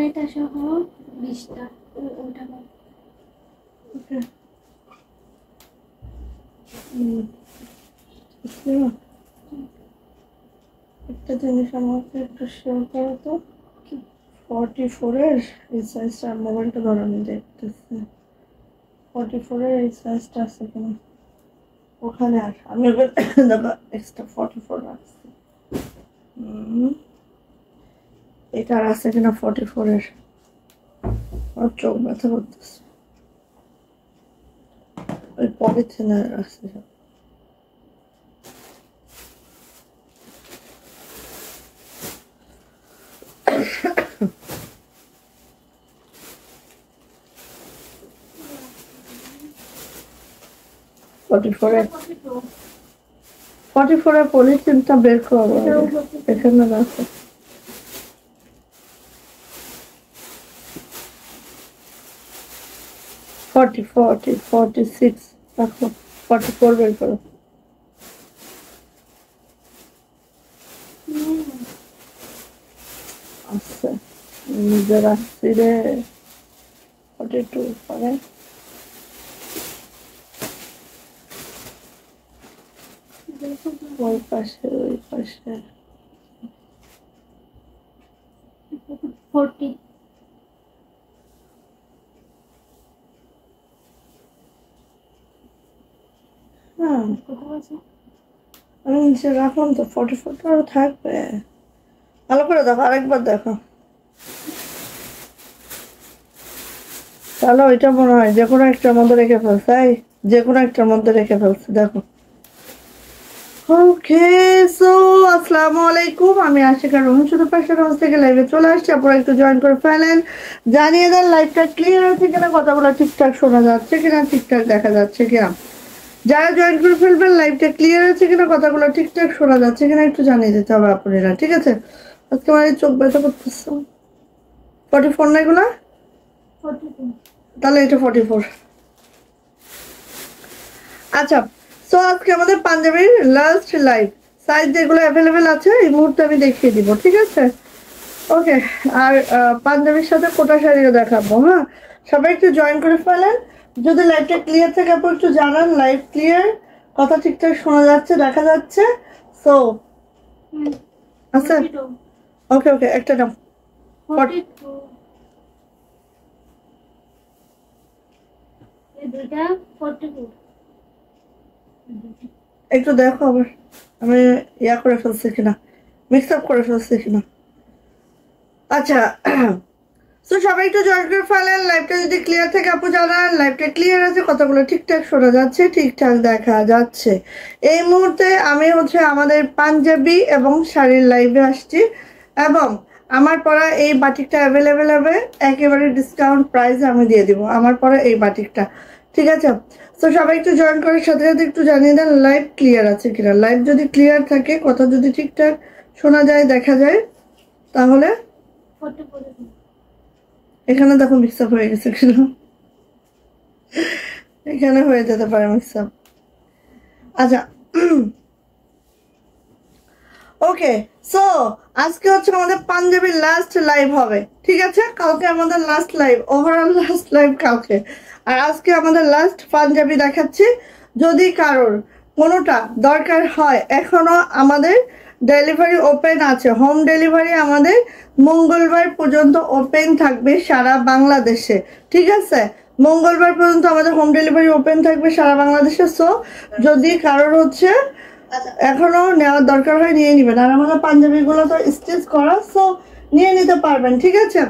এটা সহ 20টা ওটা ওকে একটা জিনিস আমাকে একটু শেয়ার করো তো 44 এর এই সাইজটা মোবাইলটা ধরো আমি দেখতেছি 44 এর এই সাইজটা আছে কিনা ওখানে আর আমি দেখো এক্সট্রা 44 রাখছি এটা আর আছে কিনা 44 এর আমার চোখ ব্যথা করতেছে ওই পলিথিনে আছে সব 44 এর পলিথিনটা বের করো এখানে রাখো 46 রাখো 44 বের করো আচ্ছা নিজে রাখছি রে 42 পরে ওই পাশে 40 হ্যাঁ আমি নিচে রাখলাম তো 44 থাকবে ভালো করে দেখো আরেকবার দেখো তাহলে ওইটা মনে হয় যে কোনো একটার মধ্যে রেখে ফেলছে যে কোনো একটার মধ্যে রেখে ফেলছে দেখো ওকে সো আসসালামু আলাইকুম আমি আশিকা রুম শুধু পাশের হাউস থেকে লাইভে চলে আসছি আপনারা একটু জয়েন করে ফেলেন জানিয়ে দেন লাইভটা ক্লিয়ার আছে কিনা কথাগুলো ঠিকঠাক শোনা যাচ্ছে কিনা ঠিকঠাক দেখা যাচ্ছে কিনা যারা জয়েন করে ফেলবেন লাইভটা ক্লিয়ার আছে কিনা কথাগুলো ঠিকঠাক শোনা যাচ্ছে কিনা একটু জানিয়ে দিতে হবে আপনারা ঠিক আছে আজকে আমার চোখ ব্যথা করতেছে 44 না এগুলা তাহলে এটা 44 আচ্ছা সো আজকে আমাদের পাঞ্জাবির লাস্ট লাইভ সাইজ যেগুলো অ্যাভেলেবেল আছে এই মুহূর্তে আমি দেখিয়ে দিব ঠিক আছে ওকে আর পাঞ্জাবির সাথে কোটা শাড়িও দেখাবো হ্যাঁ সবাই একটু জয়েন করে ফেলেন যদি লাইভটা ক্লিয়ার থাকে আপনি একটু জানান লাইভ ক্লিয়ার কথা ঠিকঠাক শোনা যাচ্ছে দেখা যাচ্ছে সো আচ্ছা ওকে ওকে একটা নাও 42 এই দুইটা 44 একটু দেখো আবার আমি ইয়া করে ফেলছি কিনা মিক্স আপ করে ফেলছি কিনা আচ্ছা তো সবাই একটু জয়েন করে ফেলেন লাইভটা যদি ক্লিয়ার থাকে আপু জানান লাইভটা ক্লিয়ার আছে কথাগুলো ঠিকঠাক শোনা যাচ্ছে ঠিকঠাক দেখা যাচ্ছে এই মুহূর্তে আমি হচ্ছে আমাদের পাঞ্জাবি এবং শাড়ির লাইভে আসছি এবং আমার পরা এই বাটিকটা অ্যাভেলেবেল হবে একেবারে ডিসকাউন্ট প্রাইসে আমি দিয়ে দিব আমার পরা এই বাটিকটা ঠিক আছে তো সবাই একটু জয়েন করার সাথে সাথে একটু জানিয়ে দেন লাইভ ক্লিয়ার আছে কিনা লাইভ যদি ক্লিয়ার থাকে কথা যদি ঠিকঠাক শোনা যায় দেখা যায় তাহলে 44 এখানে দেখো মিক্স আপ হয়ে গেছে কিনা এখানে হয়ে যেতে পারে মিক্স আপ আচ্ছা ওকে সো আজকে হচ্ছে আমাদের পাঞ্জাবির লাস্ট লাইভ হবে ঠিক আছে কালকে আমাদের last live overall last live কালকে আর আজকে আমাদের লাস্ট পাঞ্জাবি দেখাচ্ছি যদি কারোর কোনোটা দরকার হয় এখনো আমাদের ডেলিভারি ওপেন আছে হোম ডেলিভারি আমাদের মঙ্গলবার পর্যন্ত ওপেন থাকবে সারা বাংলাদেশে ঠিক আছে মঙ্গলবার পর্যন্ত আমাদের হোম ডেলিভারি ওপেন থাকবে সারা বাংলাদেশে সো যদি কারোর হচ্ছে এখনো নেওয়ার দরকার হয় নিয়ে নেবেন আর আমাদের পাঞ্জাবিগুলো তো স্টিচ করা সো নিয়ে নিতে পারবেন ঠিক আছে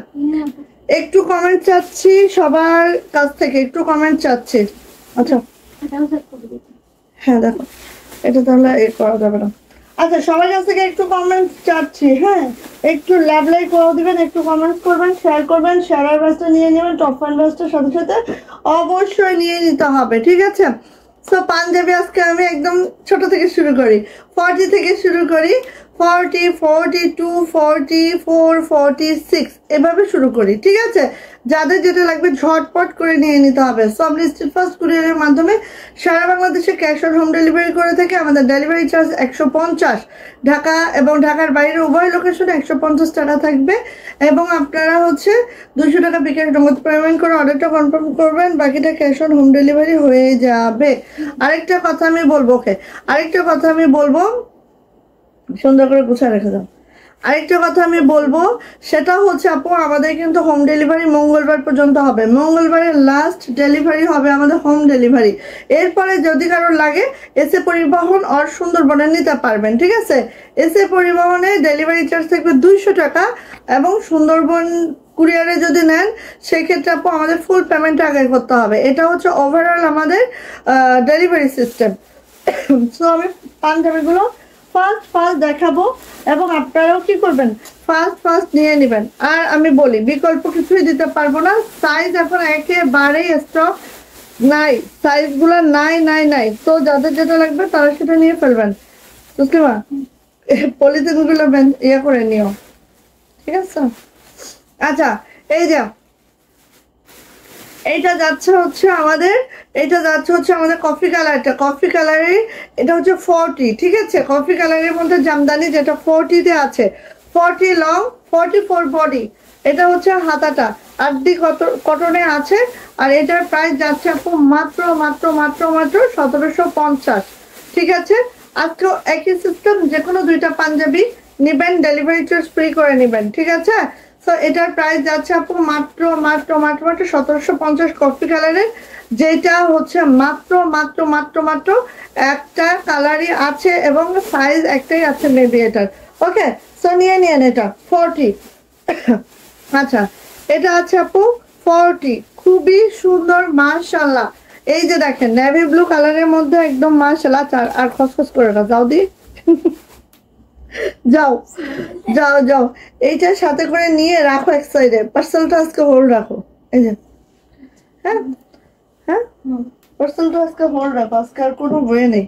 একটু কমেন্ট চাচ্ছি সবার কাছ থেকে একটু কমেন্ট চাচ্ছি আচ্ছা হ্যাঁ দেখো এটা তাহলে এ করা যাবে না আচ্ছা সবার কাছ থেকে একটু কমেন্ট চাচ্ছি হ্যাঁ একটু লাইক করে দিবেন একটু কমেন্টস করবেন শেয়ার ব্যাচটা নিয়ে নেবেন টপ পয়েন্ট ব্যাচটার সাথে সাথে অবশ্যই নিয়ে নিতে হবে ঠিক আছে সো পাঞ্জাবি আজকে আমি একদম ছোট থেকে শুরু করি 40 থেকে শুরু করি 40, 42, 44, 46 এভাবে শুরু করি, ঠিক আছে? যাদের যেটা লাগবে ঝটপট করে নিয়ে নিতে হবে। সব লিস্টেড ফার্স্ট কুরিয়ারের মাধ্যমে সারা বাংলাদেশে ক্যাশ অন হোম ডেলিভারি করে থাকে। আমাদের ডেলিভারি চার্জ 150, ঢাকা এবং ঢাকার বাইরে উভয় লোকেশনে 150 টাকা থাকবে। এবং আপনারা হচ্ছে 200 টাকা বিকাশ নগদ পেমেন্ট করে অর্ডারটা কনফার্ম করবেন, বাকিটা ক্যাশ অন হোম ডেলিভারি হয়ে যাবে। আরেকটা কথা আমি বলবো, সুন্দর করে গুছিয়ে রেখে দাও। আরেকটা কথা আমি বলবো, সেটা হচ্ছে আপু আমাদের কিন্তু হোম ডেলিভারি মঙ্গলবার পর্যন্ত হবে। মঙ্গলবারের লাস্ট ডেলিভারি হবে আমাদের হোম ডেলিভারি। এরপরে যদি কারোর লাগে এসে পরিবহন আর সুন্দরবনে নিতে পারবেন, ঠিক আছে? এসে পরিবহনে ডেলিভারি চার্জ থাকবে 200 টাকা, এবং সুন্দরবন কুরিয়ারে যদি নেন সেক্ষেত্রে আপু আমাদের ফুল পেমেন্ট আগে করতে হবে। এটা হচ্ছে ওভারঅল আমাদের ডেলিভারি সিস্টেম। সো আমি পাঞ্জাবিগুলো ফার্স্ট দেখাবো এবং আপনারাও কি করবেন, ফার্স্ট নিয়ে নেবেন। আর আমি বলি বিকল্প কিছুই দিতে পারবো না, সাইজ এখন একেবারেই স্টক নাই, সাইজগুলো নাই। তো যাদের যেটা লাগবে তারা সেটা নিয়ে ফেলবেন। মুসলিমা পলিথিনগুলো ইয়ে করে নিও, ঠিক আছে? আচ্ছা, এই যে এইটা যাচ্ছে হচ্ছে আমাদের কফি কালারে, এটা হচ্ছে 40, ঠিক আছে? কফি কালারের মধ্যে জামদানি, যেটা 40-তে আছে, 40 লং, 44 বডি। এটা হচ্ছে হাতাটা 8D কটনে আছে। আর এটার প্রাইস যাচ্ছে আপু মাত্র 1750, ঠিক আছে? আজকেও একই সিস্টেম, যে কোনো 2টা পাঞ্জাবি নিবেন, ডেলিভারি চার্জ ফ্রি করে নেবেন, ঠিক আছে? তো এটার প্রাইস যাচ্ছে আপু মাত্র 1750 কফি কালারের, যেটা হচ্ছে মাত্র একটা কালারই আছে এবং সাইজ একটাই আছে মেবি এটার। ওকে, সো নিয়ে নিন এটা 40। আচ্ছা, এটা আছে আপু 40, খুবই সুন্দর মাশাআল্লাহ। এই যে দেখেন নেভি ব্লু কালারের মধ্যে একদম মাশাআল্লাহ। আর খসখস করে না, যাও দি যাও এইটার সাথে করে নিয়ে রাখো এক সাইডে, পার্সেলটা আজকে হোল্ড রাখো। এই যে হ্যাঁ পার্সেলটা আজকে হোল্ড রাখো, আজকে আর কোনো বয়ে নেই।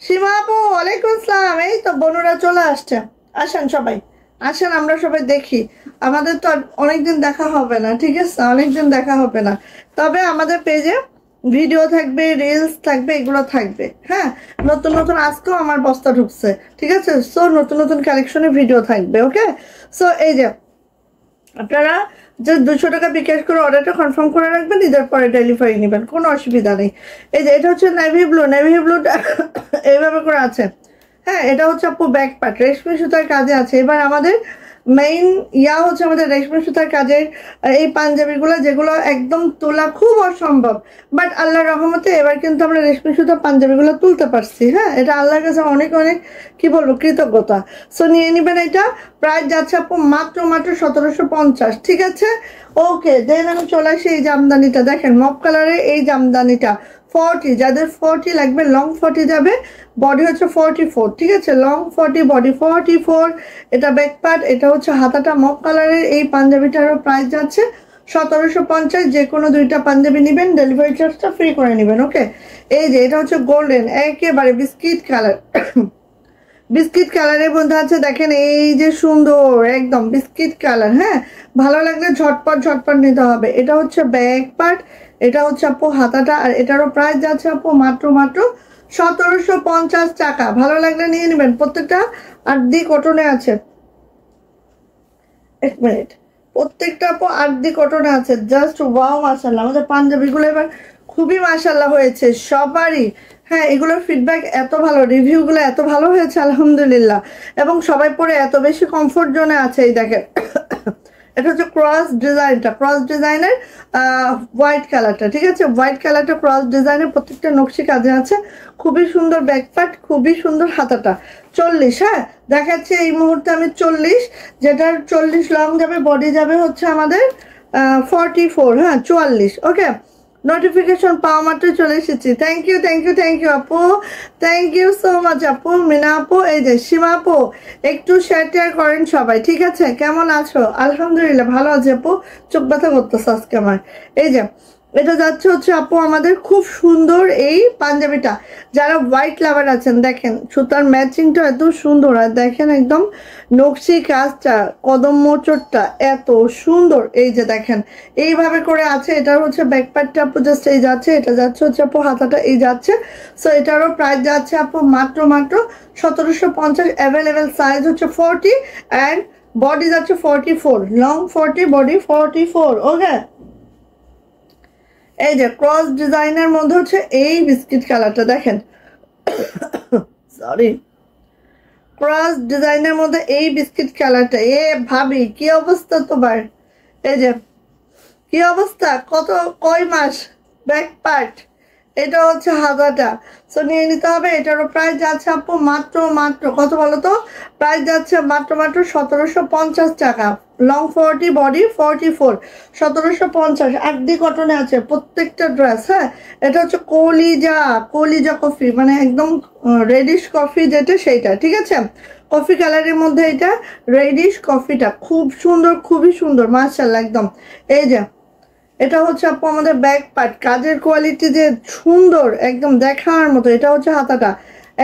সীমা আপু ওয়ালাইকুম আসসালাম। এই তো বোনরা চলে আসছে, আসেন সবাই আসেন, আমরা সবাই দেখি। আমাদের তো অনেকদিন দেখা হবে না, ঠিক আছে? অনেকদিন দেখা হবে না, তবে আমাদের পেজে ভিডিও থাকবে, রিলস থাকবে, এগুলো থাকবে। হ্যাঁ, নতুন আজকেও আমার বস্তা ঢুকছে, ঠিক আছে? সো নতুন কালেকশনের ভিডিও থাকবে। ওকে, সো এই যে আপনারা যে 200 টাকা বিকাশ করে অর্ডারটা কনফার্ম করে রাখবেন, ঈদের পরে ডেলিভারি নেবেন, কোনো অসুবিধা নেই। এই যে এটা হচ্ছে নেভি ব্লুটা এইভাবে করে আছে। হ্যাঁ, এটা হচ্ছে আপু ব্যাক পার্ট, রেশমি সুতার কাজে আছে। এবার আমাদের মেইন হচ্ছে আমাদের রেশমি সুতার কাজের এই পাঞ্জাবিগুলো, যেগুলো একদম তোলা খুব অসম্ভব, বাট আল্লাহর রহমতে এবার কিন্তু আমরা রেশমি সুতার পাঞ্জাবিগুলো তুলতে পারছি। হ্যাঁ, এটা আল্লাহর কাছে অনেক কি বলবো, কৃতজ্ঞতা। সো নিয়ে নিবেন। এটা প্রাইস যাচ্ছে আপু মাত্র 1750, ঠিক আছে? ওকে, দেন আমি চলে আসি এই জামদানিটা। দেখেন মপ কালারের এই জামদানিটা 40, যাদের 40 লাগবে লং 40 যাবে, বডি হচ্ছে 44, ঠিক আছে? Long 40, body 44। এটা ব্যাক পার্ট, এটা হচ্ছে হাতাটা মপ কালারের। এই পাঞ্জাবিটারও প্রাইস যাচ্ছে 1750। যে কোনো 2টা পাঞ্জাবি নেবেন, ডেলিভারি চার্জটা ফ্রি করে নেবেন। ওকে, এই যে এটা হচ্ছে গোল্ডেন, একেবারে বিস্কিট কালারের মধ্যে আছে। দেখেন এই যে সুন্দর একদম বিস্কিট কালার। হ্যাঁ, ভালো লাগলে ঝটপট নিতে হবে। এটা হচ্ছে ব্যাক পার্ট, এটা হচ্ছে আপু হাতাটা, আর এটারও প্রাইস যাচ্ছে আপু মাত্র 1750 টাকা। ভালো লাগলে নিয়ে নেবেন। প্রত্যেকটা 8D কটনে আছে। এক মিনিট, প্রত্যেকটা আপু 8D কটনে আছে। জাস্ট ওয়াও মাশাআল্লাহ। আমাদের পাঞ্জাবিগুলো এবার খুবই মাশাআল্লাহ হয়েছে সবারই। হ্যাঁ, এগুলোর ফিডব্যাক এত ভালো, রিভিউগুলো এত ভালো হয়েছে আলহামদুলিল্লাহ, এবং সবাই পরে এত বেশি কমফোর্ট জোনে আছে। এই দেখেন এটা হচ্ছে ক্রস ডিজাইনের হোয়াইট কালারটা, ঠিক আছে? হোয়াইট কালারটা ক্রস ডিজাইনের, প্রত্যেকটা নকশি কাজে আছে। খুবই সুন্দর ব্যাক পার্ট, খুবই সুন্দর হাতাটা। 40, হ্যাঁ দেখাচ্ছি এই মুহূর্তে আমি 40, যেটার 40 লং যাবে, বডি যাবে হচ্ছে আমাদের 44, হ্যাঁ 44। ওকে, নোটিফিকেশন পাওয়া মাত্র চলে এসেছি। থ্যাংক ইউ আপু, থ্যাংক ইউ সো মাচ আপু। মিনা আপু, এই যে সীমা আপু, একটু শেয়ার করেন সবাই, ঠিক আছে? কেমন আছো? আলহামদুলিল্লাহ ভালো আছে আপু, চোখ ব্যথা করতেছে আজকে আমার। এই যে এটা যাচ্ছে হচ্ছে আপু আমাদের খুব সুন্দর এই পাঞ্জাবিটা। যারা হোয়াইট লাভার আছেন দেখেন সুতার ম্যাচিংটা এত সুন্দর, আর দেখেন একদম নকশি কাজটা, কদম মোচরটা এত সুন্দর। এই যে দেখেন এইভাবে করে আছে। এটার হচ্ছে ব্যাক পার্টটা আপু জাস্ট এই যাচ্ছে, এটা যাচ্ছে হচ্ছে আপু হাতাটা এই যাচ্ছে। সো এটারও প্রাইস যাচ্ছে আপু মাত্র 1750। অ্যাভেলেবেল সাইজ হচ্ছে 40 অ্যান্ড বডি যাচ্ছে 44, লং 40 বডি 44। ওকে, এই যে ক্রস ডিজাইনের মধ্যে হচ্ছে এই বিস্কিট কালারটা দেখেন, সরি, ক্রস ডিজাইনের মধ্যে এই বিস্কিট কালারটা। এ ভাবি কি অবস্থা তোমার, এই যে কি অবস্থা, কয় মাস ব্যাক পার্ট, এটা হচ্ছে হাতাটা। সো নিয়ে নিতে হবে। এটারও প্রাইস যাচ্ছে আপু মাত্র কত বলো তো, প্রাইস যাচ্ছে মাত্র 1750 টাকা। Long 40 body 44, 1750। আড্ডি কটনে আছে প্রত্যেকটা ড্রেস। হ্যাঁ, এটা হচ্ছে কলিজা কফি, মানে একদম রেডিশ কফি যেটা সেইটা, ঠিক আছে, কফি কালারের মধ্যে এটা রেডিশ কফিটা খুব সুন্দর, খুবই সুন্দর মাশাআল্লাহ একদম। এই যে এটা হচ্ছে আপু আমাদের ব্যাক পার্ট, কাজের কোয়ালিটি যে সুন্দর একদম দেখার মতো। এটা হচ্ছে হাতাটা,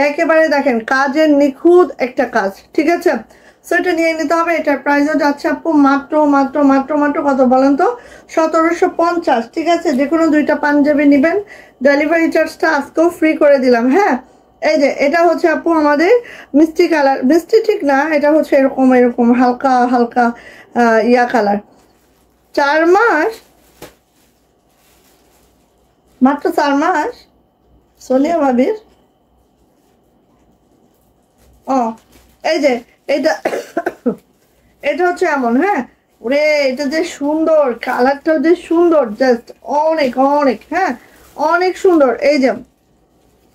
একেবারে দেখেন কাজের নিখুঁত একটা কাজ, ঠিক আছে। সো এটা নিয়ে নিতে হবে। এটার প্রাইসও যাচ্ছে আপু মাত্র কত বলেন তো, 1750, ঠিক আছে। যে কোনো দুইটা পাঞ্জাবি নেবেন, ডেলিভারি চার্জটা আজকেও ফ্রি করে দিলাম। হ্যাঁ, এই যে এটা হচ্ছে আপু আমাদের মিষ্টি কালার, মিষ্টি ঠিক না, এটা হচ্ছে এরকম হালকা ইয়া কালার। 4 মাস, মাত্র 4 মাস সোনিয়া ভাবির। ও এই যে এটা হচ্ছে এমন। হ্যাঁ, ওরে এটা যে সুন্দর, কালারটাও যে সুন্দর, জাস্ট অনেক হ্যাঁ অনেক সুন্দর। এই যে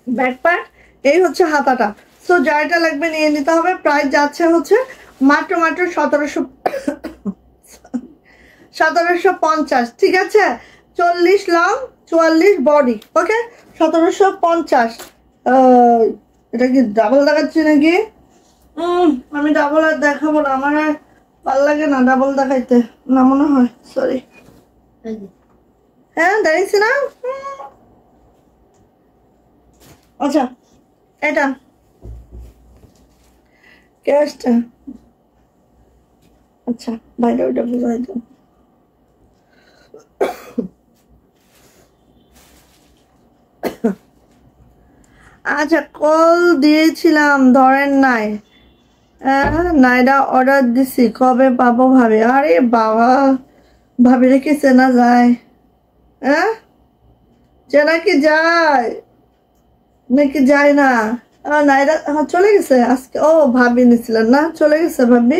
ব্যাক পার্ট, এই হচ্ছে হাতাটা। সো যাইটা লাগবে নিয়ে নিতে হবে। প্রাইস যাচ্ছে হচ্ছে মাত্র 1750, ঠিক আছে। 40 লং 44 বডি। ওকে, 1750। এটা কি ডাবল দেখাচ্ছি নাকি? আমি ডাবল আর দেখাবো না, আমার আর ভালো লাগে না ডাবল দেখাইতে, না মনে হয়, সরি। হ্যাঁ দেখছি না। আচ্ছা, এটা ক্যাশটা, আচ্ছা বাইরে ওইটা বুঝাই দাও। আচ্ছা, কল দিয়েছিলাম ধরেন নাই, নাইডা অর্ডার দিছি, কবে পাবো ভাবি? আরে বাবা, ভাবি রেখে চেনা যায়? হ্যাঁ, চেনা কি যায় নাকি যায় না? নাইডা চলে গেছে আজকে। ও ভাবি নিছিলেন না, চলে গেছে ভাবি।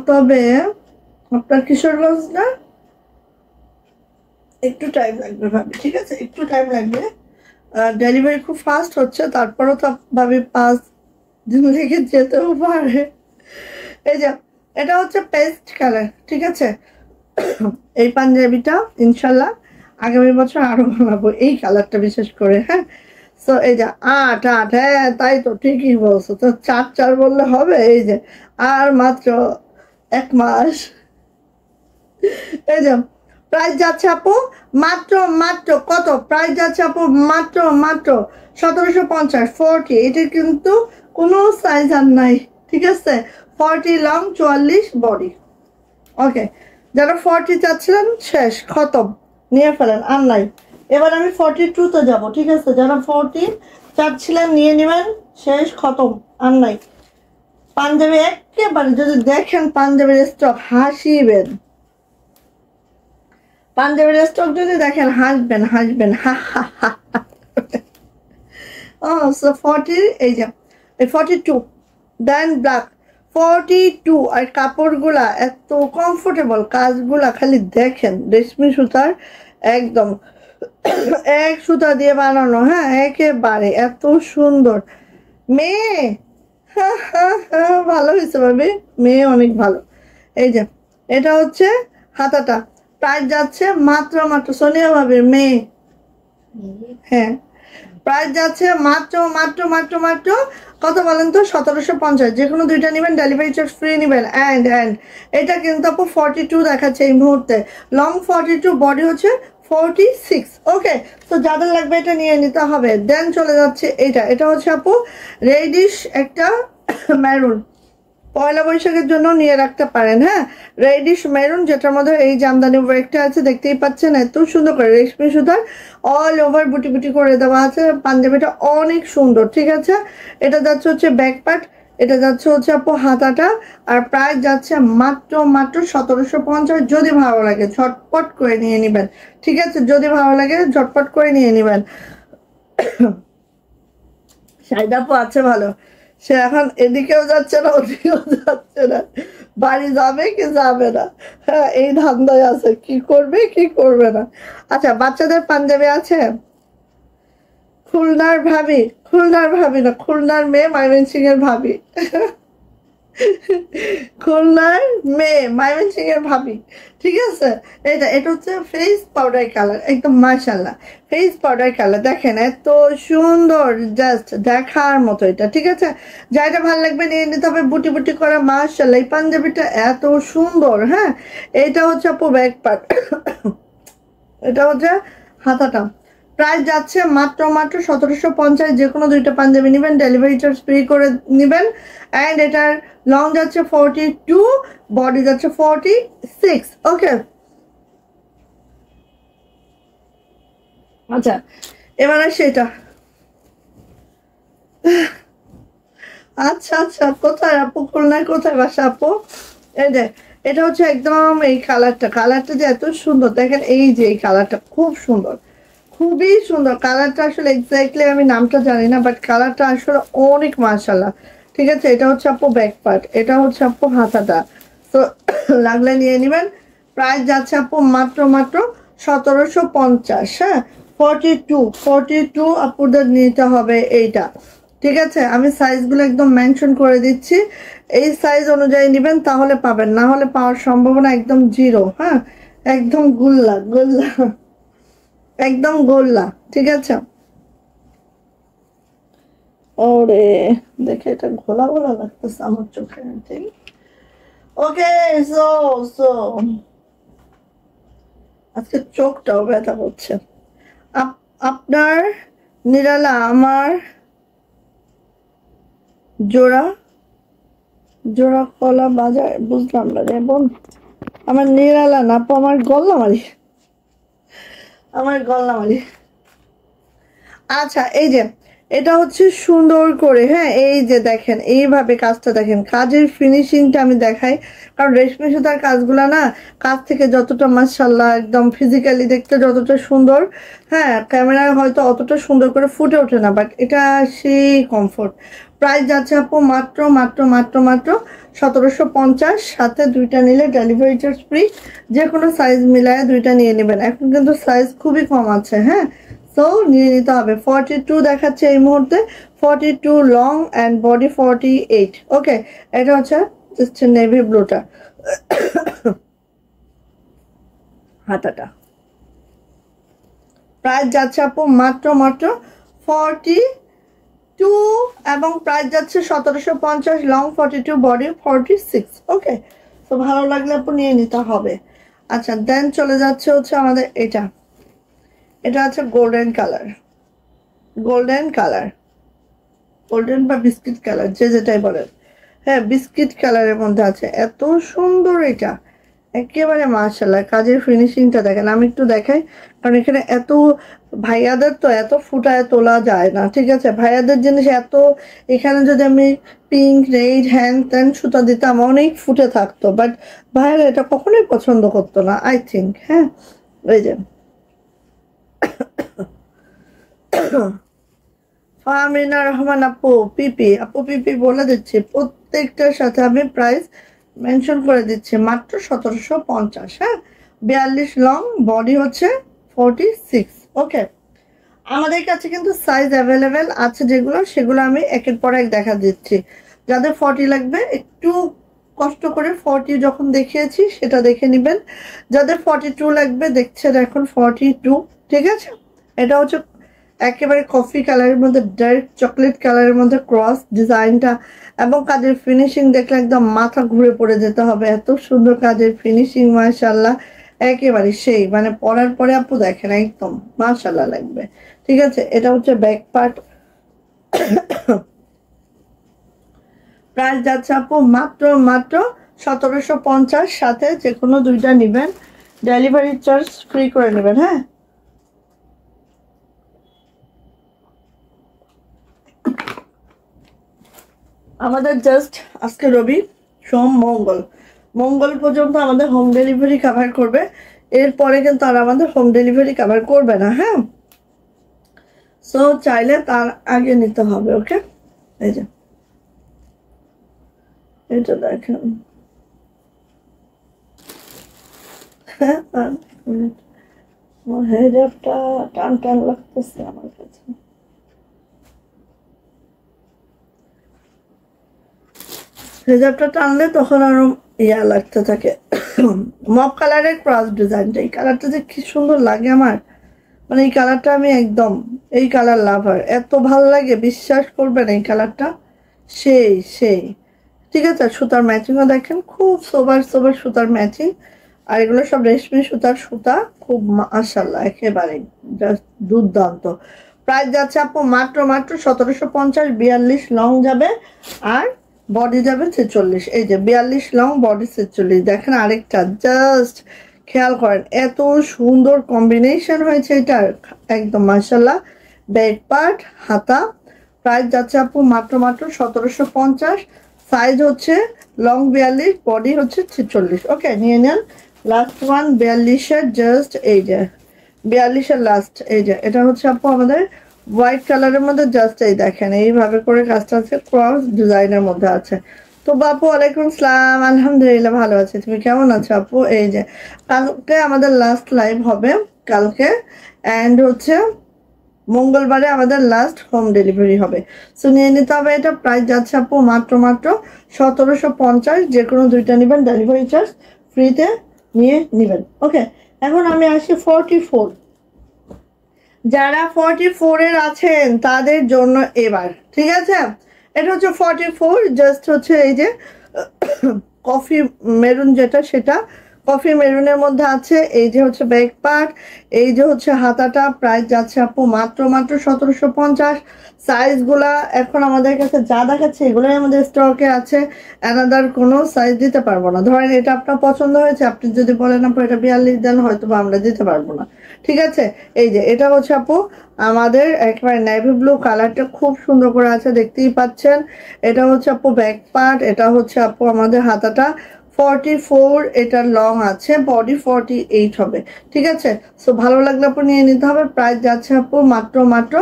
তবে আপনার কিশোরগঞ্জ না, একটু টাইম লাগবে ভাবি, ঠিক আছে, একটু টাইম লাগবে। ডেলিভারি খুব ফাস্ট হচ্ছে, তারপরও তো ভাবি 5 দিন লেগে যেতেও পারে। এই যে এটা হচ্ছে পেস্ট কালার, ঠিক আছে। এই পাঞ্জাবিটা ইনশাল্লাহ আগামী বছর আরো বানাবো এই কালারটা বিশেষ করে। হ্যাঁ, সো এই যে 8 হ্যাঁ তাই তো, ঠিকই বলছো তো, 4 বললে হবে। এই যে আর মাত্র 1 মাস। এই যে প্রাইস যাচ্ছে আপু মাত্র কত, প্রাইস যাচ্ছে আপু মাত্র 1750, 40। এটা কিন্তু কোনো সাইজ আর নাই, ঠিক আছে। 40 লং 44 বডি। ওকে, যারা 40 চাচ্ছিলেন শেষ, খতম, নিয়ে ফেলেন, আর নাই। এবার আমি 42-তে যাব, ঠিক আছে। যারা 40 চাচ্ছিলেন নিয়ে নেবেন, শেষ, খতম, আর নাই। পাঞ্জাবি একেবারে যদি দেখেন পাঞ্জাবির স্টক হাসিবেন, পাঞ্জাবির স্টক যদি দেখেন হাসবেন হা হা হা। ও সো 40, এই যে 42 দেন ব্ল্যাক 42। আর কাপড়গুলা এত কমফোর্টেবল, কাজগুলা খালি দেখেন, রেশমি সুতার একদম এক সুতা দিয়ে বানানো। হ্যাঁ, একেবারে এত সুন্দর। মেয়ে ভালো হয়েছে ভাবি, মেয়ে অনেক ভালো। এই যে এটা হচ্ছে হাতাটা, প্রাইস যাচ্ছে মাত্র সোনিয়া ভাবির মেয়ে। হ্যাঁ, প্রাইস যাচ্ছে মাত্র কত বলেন তো, 1750। যে কোনো দুইটা নেবেন, ডেলিভারি চার্জ ফ্রি নেবেন। অ্যান্ড এটা কিন্তু আপু 42 দেখাচ্ছে এই মুহূর্তে, লং 42, বডি হচ্ছে 46। ওকে, তো যাদের লাগবে এটা নিয়ে নিতে হবে। দেন চলে যাচ্ছে এটা হচ্ছে আপু রেডিশ একটা মেরুন, পয়লা বৈশাখের জন্য নিয়ে রাখতে পারেন। হ্যাঁ, রেডিশ মেরুন, যেটার মধ্যে এই জামদানি ওয়ার্কটা আছে, দেখতেই পাচ্ছেন এত সুন্দর করে রেশমি সুতার অল ওভার বুটি বুটি করে দেওয়া আছে। পাঞ্জাবিটা অনেক সুন্দর, ঠিক আছে। এটা যাচ্ছে হচ্ছে ব্যাক পার্ট, এটা যাচ্ছে হচ্ছে আপু হাতাটা, আর প্রাইস যাচ্ছে মাত্র 1750। যদি ভালো লাগে ঝটপট করে নিয়ে নেবেন, ঠিক আছে, যদি ভালো লাগে ঝটপট করে নিয়ে নেবেন। শাহিদা আপু আছে ভালো, সে এখন এদিকেও যাচ্ছে না ওদিকেও যাচ্ছে না, বাড়ি যাবে কি যাবে না, হ্যাঁ এই ধান্দায় আছে কি করবে কি করবে না। আচ্ছা, বাচ্চাদের পাঞ্জাবি আছে। খুলনার ভাবি, খুলনার ভাবি না, খুলনার মেয়ে ময়মনসিং এর ভাবি, খুলনার মেয়ে ময়মনসিং এর ভাবি, ঠিক আছে। এটা হচ্ছে ফেস পাউডার কালার, একদম মাশাআল্লাহ ফেস পাউডার কালার, দেখেন এত সুন্দর, জাস্ট দেখার মতো এটা, ঠিক আছে। যাইটা ভালো লাগবে নিয়ে নিতে হবে। বুটি বুটি করা মাশাআল্লাহ, এই পাঞ্জাবিটা এত সুন্দর। হ্যাঁ, এটা হচ্ছে আপু ব্যাক পার্ট, এটা হচ্ছে হাতাটা। প্রাইস যাচ্ছে মাত্র 1750। যে কোনো দুইটা পাঞ্জাবি নেবেন, ডেলিভারি চার্জ ফ্রি করে নেবেন। অ্যান্ড এটার লং যাচ্ছে 42, বডি যাচ্ছে 46। ওকে, আচ্ছা এবার আসি এটা। আচ্ছা আচ্ছা, কোথায় আপু, খুলনায় কোথায় বাসা আপু? এই যে এটা হচ্ছে একদম এই কালারটা যে এত সুন্দর, দেখেন এই যে এই কালারটা খুব সুন্দর, খুবই সুন্দর কালারটা। আসলে এক্স্যাক্টলি আমি নামটা জানি না, বাট কালারটা আসলে অনেক মাশাআল্লাহ, ঠিক আছে। এটা হচ্ছে আপু ব্যাক পার্ট, এটা হচ্ছে আপু হাতাটা, তো লাগলে নিয়ে নেবেন। প্রাইস যাচ্ছে আপু মাত্র 1750। হ্যাঁ, 42 আপুদের নিতে হবে এইটা, ঠিক আছে। আমি সাইজগুলো একদম মেনশন করে দিচ্ছি, এই সাইজ অনুযায়ী নেবেন, তাহলে পাবেন, না হলে পাওয়ার সম্ভাবনা একদম জিরো। হ্যাঁ, একদম গোল্লা গোল্লা, একদম গোল্লা, ঠিক আছে। ওরে দেখে এটা ঘোলা ঘোলা লাগতেছে আমার চোখে, ঠিক। ওকে, সো সো আজকে চোখটাও ব্যথা করছে। আপনার নিরালা আমার জোড়া জোড়া কলা বাজার, বুঝলাম না রে বোন। আমার নিরালা না আপু, আমার গল্লামারি, আমার গল্লামারি। আচ্ছা, এই যে এটা হচ্ছে সুন্দর করে, হ্যাঁ এই যে দেখেন এইভাবে কাজটা দেখেন, কাজের ফিনিশিংটা আমি দেখাই, কারণ রেশমি সুতার কাজগুলা না কাজ থেকে যতটা মাশাআল্লাহ একদম ফিজিক্যালি দেখতে যতটা সুন্দর, হ্যাঁ ক্যামেরায় হয়তো অতটা সুন্দর করে ফুটে ওঠে না, বাট এটা সেই কমফোর্ট। প্রাইস যাচ্ছে আপু মাত্র 1750, সাথে দুইটা নিলে ডেলিভারি চার্জ ফ্রি। যে কোনো সাইজ মিলায় দুইটা নিয়ে নেবেন, এখন কিন্তু সাইজ খুবই কম আছে। হ্যাঁ, তো নিয়ে নিতে হবে। 42 দেখাচ্ছে এই মুহূর্তে, 42 লং অ্যান্ড বডি 48। ওকে, এটা হচ্ছে জাস্ট নেভি ব্লুটা, হাতাটা। প্রাইস যাচ্ছে আপু মাত্র 42 এবং প্রাইস যাচ্ছে 1750, লং 42, বডি 46। ওকে, তো ভালো লাগলে আপু নিয়ে নিতে হবে। আচ্ছা, দেন চলে যাচ্ছে হচ্ছে আমাদের এটা আছে গোল্ডেন কালার, গোল্ডেন বা বিস্কিট কালার, যে যেটাই বলেন। হ্যাঁ, বিস্কিট কালারের মধ্যে আছে, এত সুন্দর এটা, একেবারে মাশাআল্লাহ। কাজের ফিনিশিংটা দেখেন, আমি একটু দেখাই, কারণ এখানে এত ভাইয়াদের তো এত ফুটায় তোলা যায় না, ঠিক আছে। ভাইয়াদের জিনিস এত, এখানে যদি আমি পিঙ্ক রেড হ্যান ত্যান সুতা দিতাম অনেক ফুটে থাকতো, বাট ভাইয়ারা এটা কখনোই পছন্দ করতো না আই থিঙ্ক। হ্যাঁ, এই যে ফাহমিনা রহমান আপু পিপি বলে দিচ্ছি, প্রত্যেকটার সাথে আমি প্রাইস মেনশন করে দিচ্ছি, মাত্র 1750। হ্যাঁ, 42 লং, বডি হচ্ছে 46। ওকে, আমাদের কাছে কিন্তু সাইজ অ্যাভেলেবেল আছে, যেগুলো সেগুলো আমি একের পর এক দেখা দিচ্ছি। যাদের 40 লাগবে একটু কষ্ট করে 40 যখন দেখিয়েছি সেটা দেখে নেবেন। যাদের 42 লাগবে দেখছেন এখন 42, ঠিক আছে। এটা হচ্ছে একেবারে কফি কালারের মধ্যে, ডার্ক চকলেট কালারের মধ্যে ক্রস ডিজাইনটা, এবং কাজের ফিনিশিং দেখলে একদম মাথা ঘুরে পড়ে যেতে হবে, এত সুন্দর কাজের ফিনিশিং মাশাআল্লাহ। একেবারে সেই, মানে পরার পরে আপু দেখেন একদম মাশাআল্লাহ লাগবে। ঠিক আছে, এটা হচ্ছে ব্যাক পার্ট। প্রাইস যাচ্ছে আপু মাত্র মাত্র 1750, সাথে যে কোনো দুইটা নেবেন ডেলিভারি চার্জ ফ্রি করে নেবেন। হ্যাঁ, আমাদের জাস্ট আজকে রবি, সোম, মঙ্গল, মঙ্গল পর্যন্ত আমাদের হোম ডেলিভারি কভার করবে। এরপরে কিন্তু আর আমাদের হোম ডেলিভারি কভার করবে না। হ্যাঁ, সো চাইলে তার আগে নিতে হবে। ওকে, এই যে এটা দেখেন। হ্যাঁ, হেজাবটা টান টান লাগতেছে আমার কাছে। হেজাবটা টানলে তখন আরো ইয়া লাগতে থাকে। মপ কালারের ক্রস ডিজাইনটা, এই কালারটা যে কি সুন্দর লাগে আমার, মানে এই কালারটা আমি একদম এই কালার লাভার, এত ভাল লাগে বিশ্বাস করবেন এই কালারটা সেই সেই। ঠিক আছে, সুতার ম্যাচিংও দেখেন, খুব সোবার সোবার সুতার ম্যাচিং। আর এগুলো সব রেশমি সুতার সুতা, খুব মাশাআল্লাহ একেবারে জাস্ট দুর্দান্ত। প্রাইস যাচ্ছে আপু মাত্র মাত্র 1750, 42 লং যাবে আর বডি যাবে 46। এই যে 42 লং, বডি 46। দেখেন আরেকটা, জাস্ট খেয়াল করেন এত সুন্দর কম্বিনেশন হয়েছে এটার, একদম মাশাআল্লাহ। ব্যাক পার্ট, হাতা। প্রাইস যাচ্ছে আপু মাত্র মাত্র 1750, সাইজ হচ্ছে লং 42, বডি হচ্ছে 46। ওকে, নিয়ে নেন। লাস্ট ওয়ান 42-এর, জাস্ট এই যে 42-এর লাস্ট। এই যে এটা হচ্ছে আপু আমাদের হোয়াইট কালারের মধ্যে, জাস্ট এই দেখেন এইভাবে করে কাজটা আছে, ক্রস ডিজাইনের মধ্যে আছে। তো বাপু ওয়ালাইকুম সালাম, আলহামদুলিল্লাহ ভালো আছি, তুমি কেমন আছো আপু? এই যে কালকে আমাদের লাস্ট লাইভ হবে, কালকে অ্যান্ড হচ্ছে মঙ্গলবারে আমাদের লাস্ট হোম ডেলিভারি হবে। সো নিয়ে নিতে হবে এটা। প্রাইস যাচ্ছে আপু মাত্র মাত্র 1750, যে কোনো দুইটা নেবেন ডেলিভারি চার্জ ফ্রিতে নিয়ে নেবেন। ওকে, এখন আমি আসি 44। যারা 44-এর আছেন তাদের জন্য এবার, ঠিক আছে, এটা হচ্ছে 44, জাস্ট হচ্ছে এই যে কফি মেরুন যেটা, সেটা কফি মেরুনের মধ্যে আছে। এই যে হচ্ছে ব্যাক পার্ট, এই যে হচ্ছে হাতাটা। প্রাইস যাচ্ছে আপু মাত্র মাত্র 1750। সাইজগুলা এখন আমাদের কাছে যা দেখাচ্ছে এগুলোই আমাদের স্টকে আছে, অ্যানাদার কোনো সাইজ দিতে পারবো না। ধরেন এটা আপনার পছন্দ হয়েছে, আপনি যদি বলেন আপু এটা 42 দেন, হয়তো বা আমরা দিতে পারবো না। ঠিক আছে, এই যে এটা হচ্ছে আপু আমাদের একেবারে নেভি ব্লু কালারটা, খুব সুন্দর করে আছে, দেখতেই পাচ্ছেন। এটা হচ্ছে আপু ব্যাক পার্ট, এটা হচ্ছে আপু আমাদের হাতাটা 44, এটা লং আছে, বডি 48 হবে। ঠিক আছে, সো ভালো লাগলে আপু নিয়ে নিতে হবে। প্রাইস যাচ্ছে আপু মাত্র মাত্র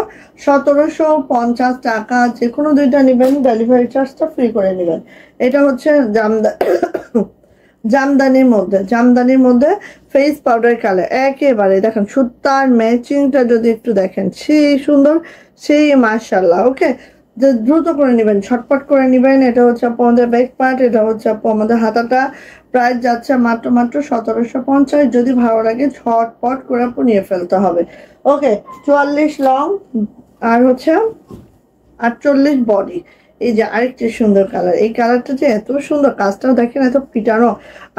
1750 টাকা, যে কোনো দুইটা নেবেন ডেলিভারি চার্জটা ফ্রি করে নেবেন। এটা হচ্ছে জামদানির মধ্যে, জামদানির মধ্যে ফেস পাউডার কালার, একেবারে দেখেন সুতার ম্যাচিংটা যদি একটু দেখেন, সেই সুন্দর, সেই মাশাআল্লাহ। ওকে, দ্রুত করে নেবেন, ছটপট করে নেবেন। এটা হচ্ছে আপু আমাদের ব্যাক পার্ট, এটা হচ্ছে আপু আমাদের হাতাটা। প্রাইস যাচ্ছে মাত্র মাত্র 1750। যদি ভালো লাগে ছটপট করে আপু নিয়ে ফেলতে হবে। ওকে, 44 লং আর হচ্ছে 48 বডি। এই যে আরেকটি সুন্দর কালার, এই কালারটা যে এত সুন্দর, কাজটাও দেখেন এত পিটানো,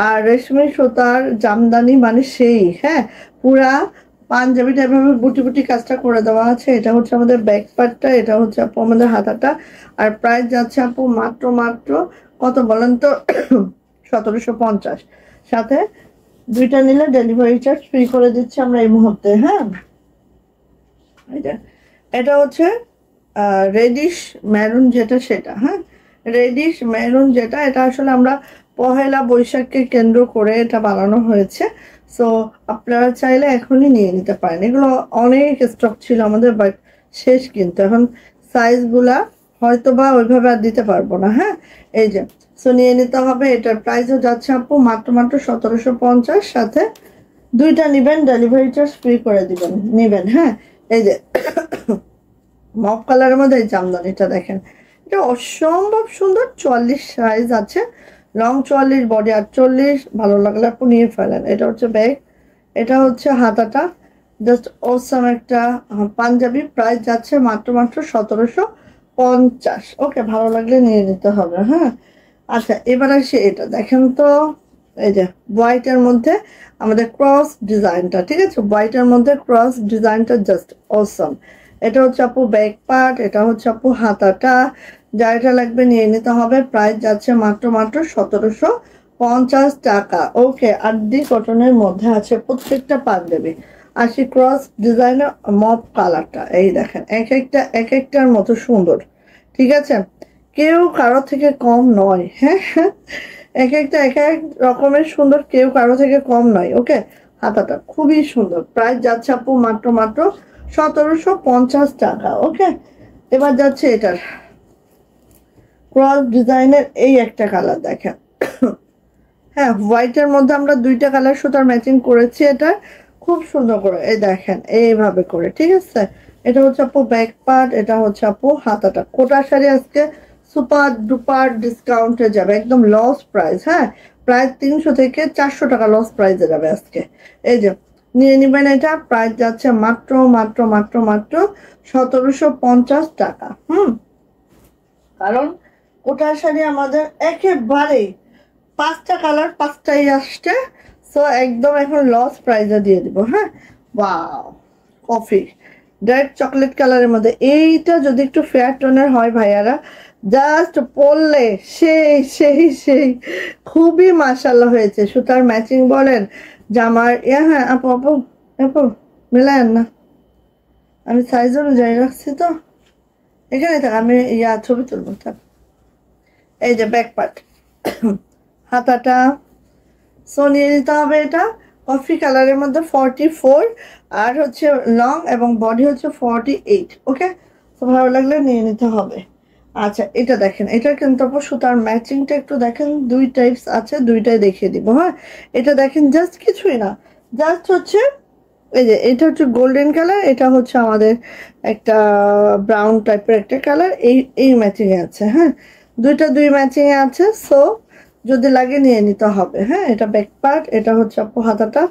আর রেশমি সুতার জামদানি, মানে সেই। হ্যাঁ, পুরা পাঞ্জাবিটা এভাবে বুটি বুটি কাজটা করে দেওয়া আছে। এটা হচ্ছে আমাদের ব্যাক পার্টটা, এটা হচ্ছে আপু আমাদের হাতাটা। আর প্রাইস যাচ্ছে আপু মাত্র মাত্র কত বলেন তো? 1750, সাথে দুইটা নিলে ডেলিভারি চার্জ ফ্রি করে দিচ্ছি আমরা এই মুহূর্তে। হ্যাঁ, এটা হচ্ছে রেডিশ মেরুন যেটা, সেটা। হ্যাঁ, রেডিশ মেরুন যেটা, এটা আসলে আমরা পহেলা বৈশাখকে কেন্দ্র করে এটা বানানো হয়েছে। সো আপনারা চাইলে এখনই নিয়ে নিতে পারেন, এগুলো অনেক স্টক ছিল আমাদের, বাট শেষ। কিন্তু এখন সাইজগুলা হয়তো বা ওইভাবে আর দিতে পারবো না। হ্যাঁ, এই যে, সো নিয়ে নিতে হবে। এটার প্রাইসও যাচ্ছে আপু মাত্র মাত্র 1750, সাথে দুইটা নিবেন ডেলিভারি চার্জ ফ্রি করে নিবেন। হ্যাঁ, এই যে মফ কালারের মধ্যে এই জামদানিটা দেখেন, এটা অসম্ভব সুন্দর। 44 সাইজ আছে, লং 44, বডি 48। ভালো লাগলে আপনি নিয়ে ফেলেন। এটা হচ্ছে ব্যাগ, এটা হচ্ছে হাতাটা, জাস্ট অসাম একটা পাঞ্জাবি। প্রাইস যাচ্ছে মাত্র মাত্র 1750। ওকে, ভালো লাগলে নিয়ে নিতে হবে। হ্যাঁ, আচ্ছা, এবার আসি এটা দেখেন তো, এই যে হোয়াইটের মধ্যে আমাদের ক্রস ডিজাইনটা, ঠিক আছে, হোয়াইটের মধ্যে ক্রস ডিজাইনটা জাস্ট অসম। এটা হচ্ছে আপু ব্যাক পার্ট, এটা হচ্ছে আপু হাতাটা। যা এটা লাগবে নিয়ে নিতে হবে। প্রাইস যাচ্ছে মাত্র 1750 টাকা। ওকে, আরডি কটনের মধ্যে আছে প্রত্যেকটা পাঞ্জাবি। আসি ক্রস ডিজাইনের মপ কালারটা, এই দেখেন এক একটার মতো সুন্দর, ঠিক আছে, কেউ কারো থেকে কম নয়। হ্যাঁ, এক একটা এক এক রকমের সুন্দর, কেউ কারো থেকে কম নয়। ওকে, হাতাটা খুবই সুন্দর। প্রাইস যাচ্ছে আপু মাত্র 1750 টাকা। ওকে, এবার যাচ্ছে এটার ক্রস ডিজাইনের এই একটা কালার দেখেন। হ্যাঁ, হোয়াইটের মধ্যে আমরা দুইটা কালার সুতার ম্যাচিং করেছি। এটা খুব সুন্দর করে এই দেখেন এইভাবে করে, ঠিক আছে। এটা হচ্ছে আপু ব্যাক পার্ট, এটা হচ্ছে আপু হাতাটা। কোটা শাড়ি আজকে সুপার ডুপার ডিসকাউন্টে যাবে, একদম লস প্রাইস। হ্যাঁ, প্রায় 300 থেকে 400 টাকা লস প্রাইসে যাবে আজকে। এই যে নিয়ে নিবেন, এটা প্রাইস যাচ্ছে মাত্র 1750 টাকা। কারণ কোটা শাড়ি আমাদের একেবারেই 5টা কালার 5টাই আসছে, সো একদম এখন লস প্রাইসে দিয়ে দিব। হ্যাঁ, ওয়াও, কফি ডার্ক চকলেট কালারের মধ্যে এইটা যদি একটু ফেয়ার টোনের হয় ভাইয়ারা, জাস্ট পরলে সেই সেই সেই খুবই মাশাআল্লাহ হয়েছে। সুতার ম্যাচিং বলেন, জামার হ্যাঁ আপু আপু আপু মিলায়েন না, আমি সাইজ অনুযায়ী রাখছি তো এখানে থাক, আমি ছবি তুলবো থাক। এই যে ব্যাক পার্ট, হাতাটা সো নিয়ে নিতে হবে। এটা কফি কালারের মধ্যে 44 আর হচ্ছে লং এবং বডি হচ্ছে 48। ওকে, তো ভালো লাগলে নিয়ে নিতে হবে। আচ্ছা, এটা দেখেন, এটা কিন্তু আপু সুতার ম্যাচিংটা একটু দেখেন, দুই টাইপস আছে, দুইটাই দেখিয়ে দিব। হ্যাঁ, এটা দেখেন জাস্ট কিছুই না, জাস্ট হচ্ছে এই যে এটা হচ্ছে গোল্ডেন কালার, এটা হচ্ছে আমাদের একটা ব্রাউন টাইপের একটা কালার, এই ম্যাচিং এ আছে। হ্যাঁ, দুই ম্যাচিং এ আছে, সো যদি লাগে নিয়ে নিতে হবে। হ্যাঁ, এটা ব্যাক পার্ট, এটা হচ্ছে আপু হাতাটা।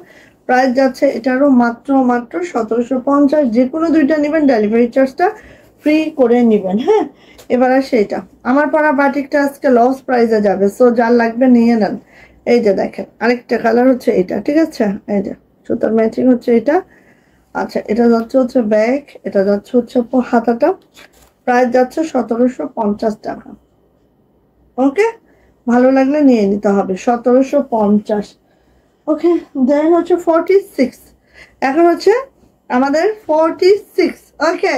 প্রাইস যাচ্ছে এটারও মাত্র 1750। যে কোনো দুইটা নেবেন, ডেলিভারি চার্জটা ফ্রি করে নেবেন। হ্যাঁ, এবার আসে এটা আমার পরা বাটিকটা আজকে লস প্রাইসে যাবে, সো যার লাগবে নিয়ে নেন। এই যে দেখেন আরেকটা কালার হচ্ছে এটা, ঠিক আছে, এই যে সুতার ম্যাচিং হচ্ছে এটা। আচ্ছা, এটা যাচ্ছে হচ্ছে ব্যাক, এটা যাচ্ছে হচ্ছে আপু হাতাটা। প্রাইস যাচ্ছে 1750 টাকা। ওকে, ভালো লাগলে নিয়ে নিতে হবে 1750। ওকে, দেন হচ্ছে 46, এখন হচ্ছে আমাদের 46। ওকে,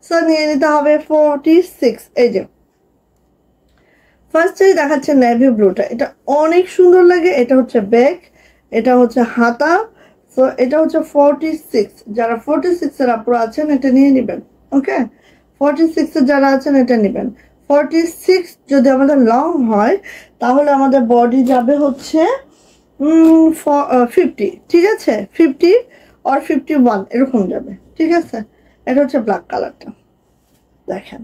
সো নিয়ে নিতে হবে 46। এই যে ফার্স্টেই দেখাচ্ছে নেভি ব্লুটা, এটা অনেক সুন্দর লাগে। এটা হচ্ছে ব্যাক, এটা হচ্ছে হাতা, সো এটা হচ্ছে 46। যারা 46 এর আপুরা আছেন এটা নিয়ে নেবেন। ওকে, 46 এর যারা আছেন এটা নেবেন। 46 যদি আমাদের লং হয় তাহলে আমাদের বডি যাবে হচ্ছে 50, ঠিক আছে, 50 or 51 এরকম যাবে, ঠিক আছে। এটা হচ্ছে ব্ল্যাক কালারটা দেখেন,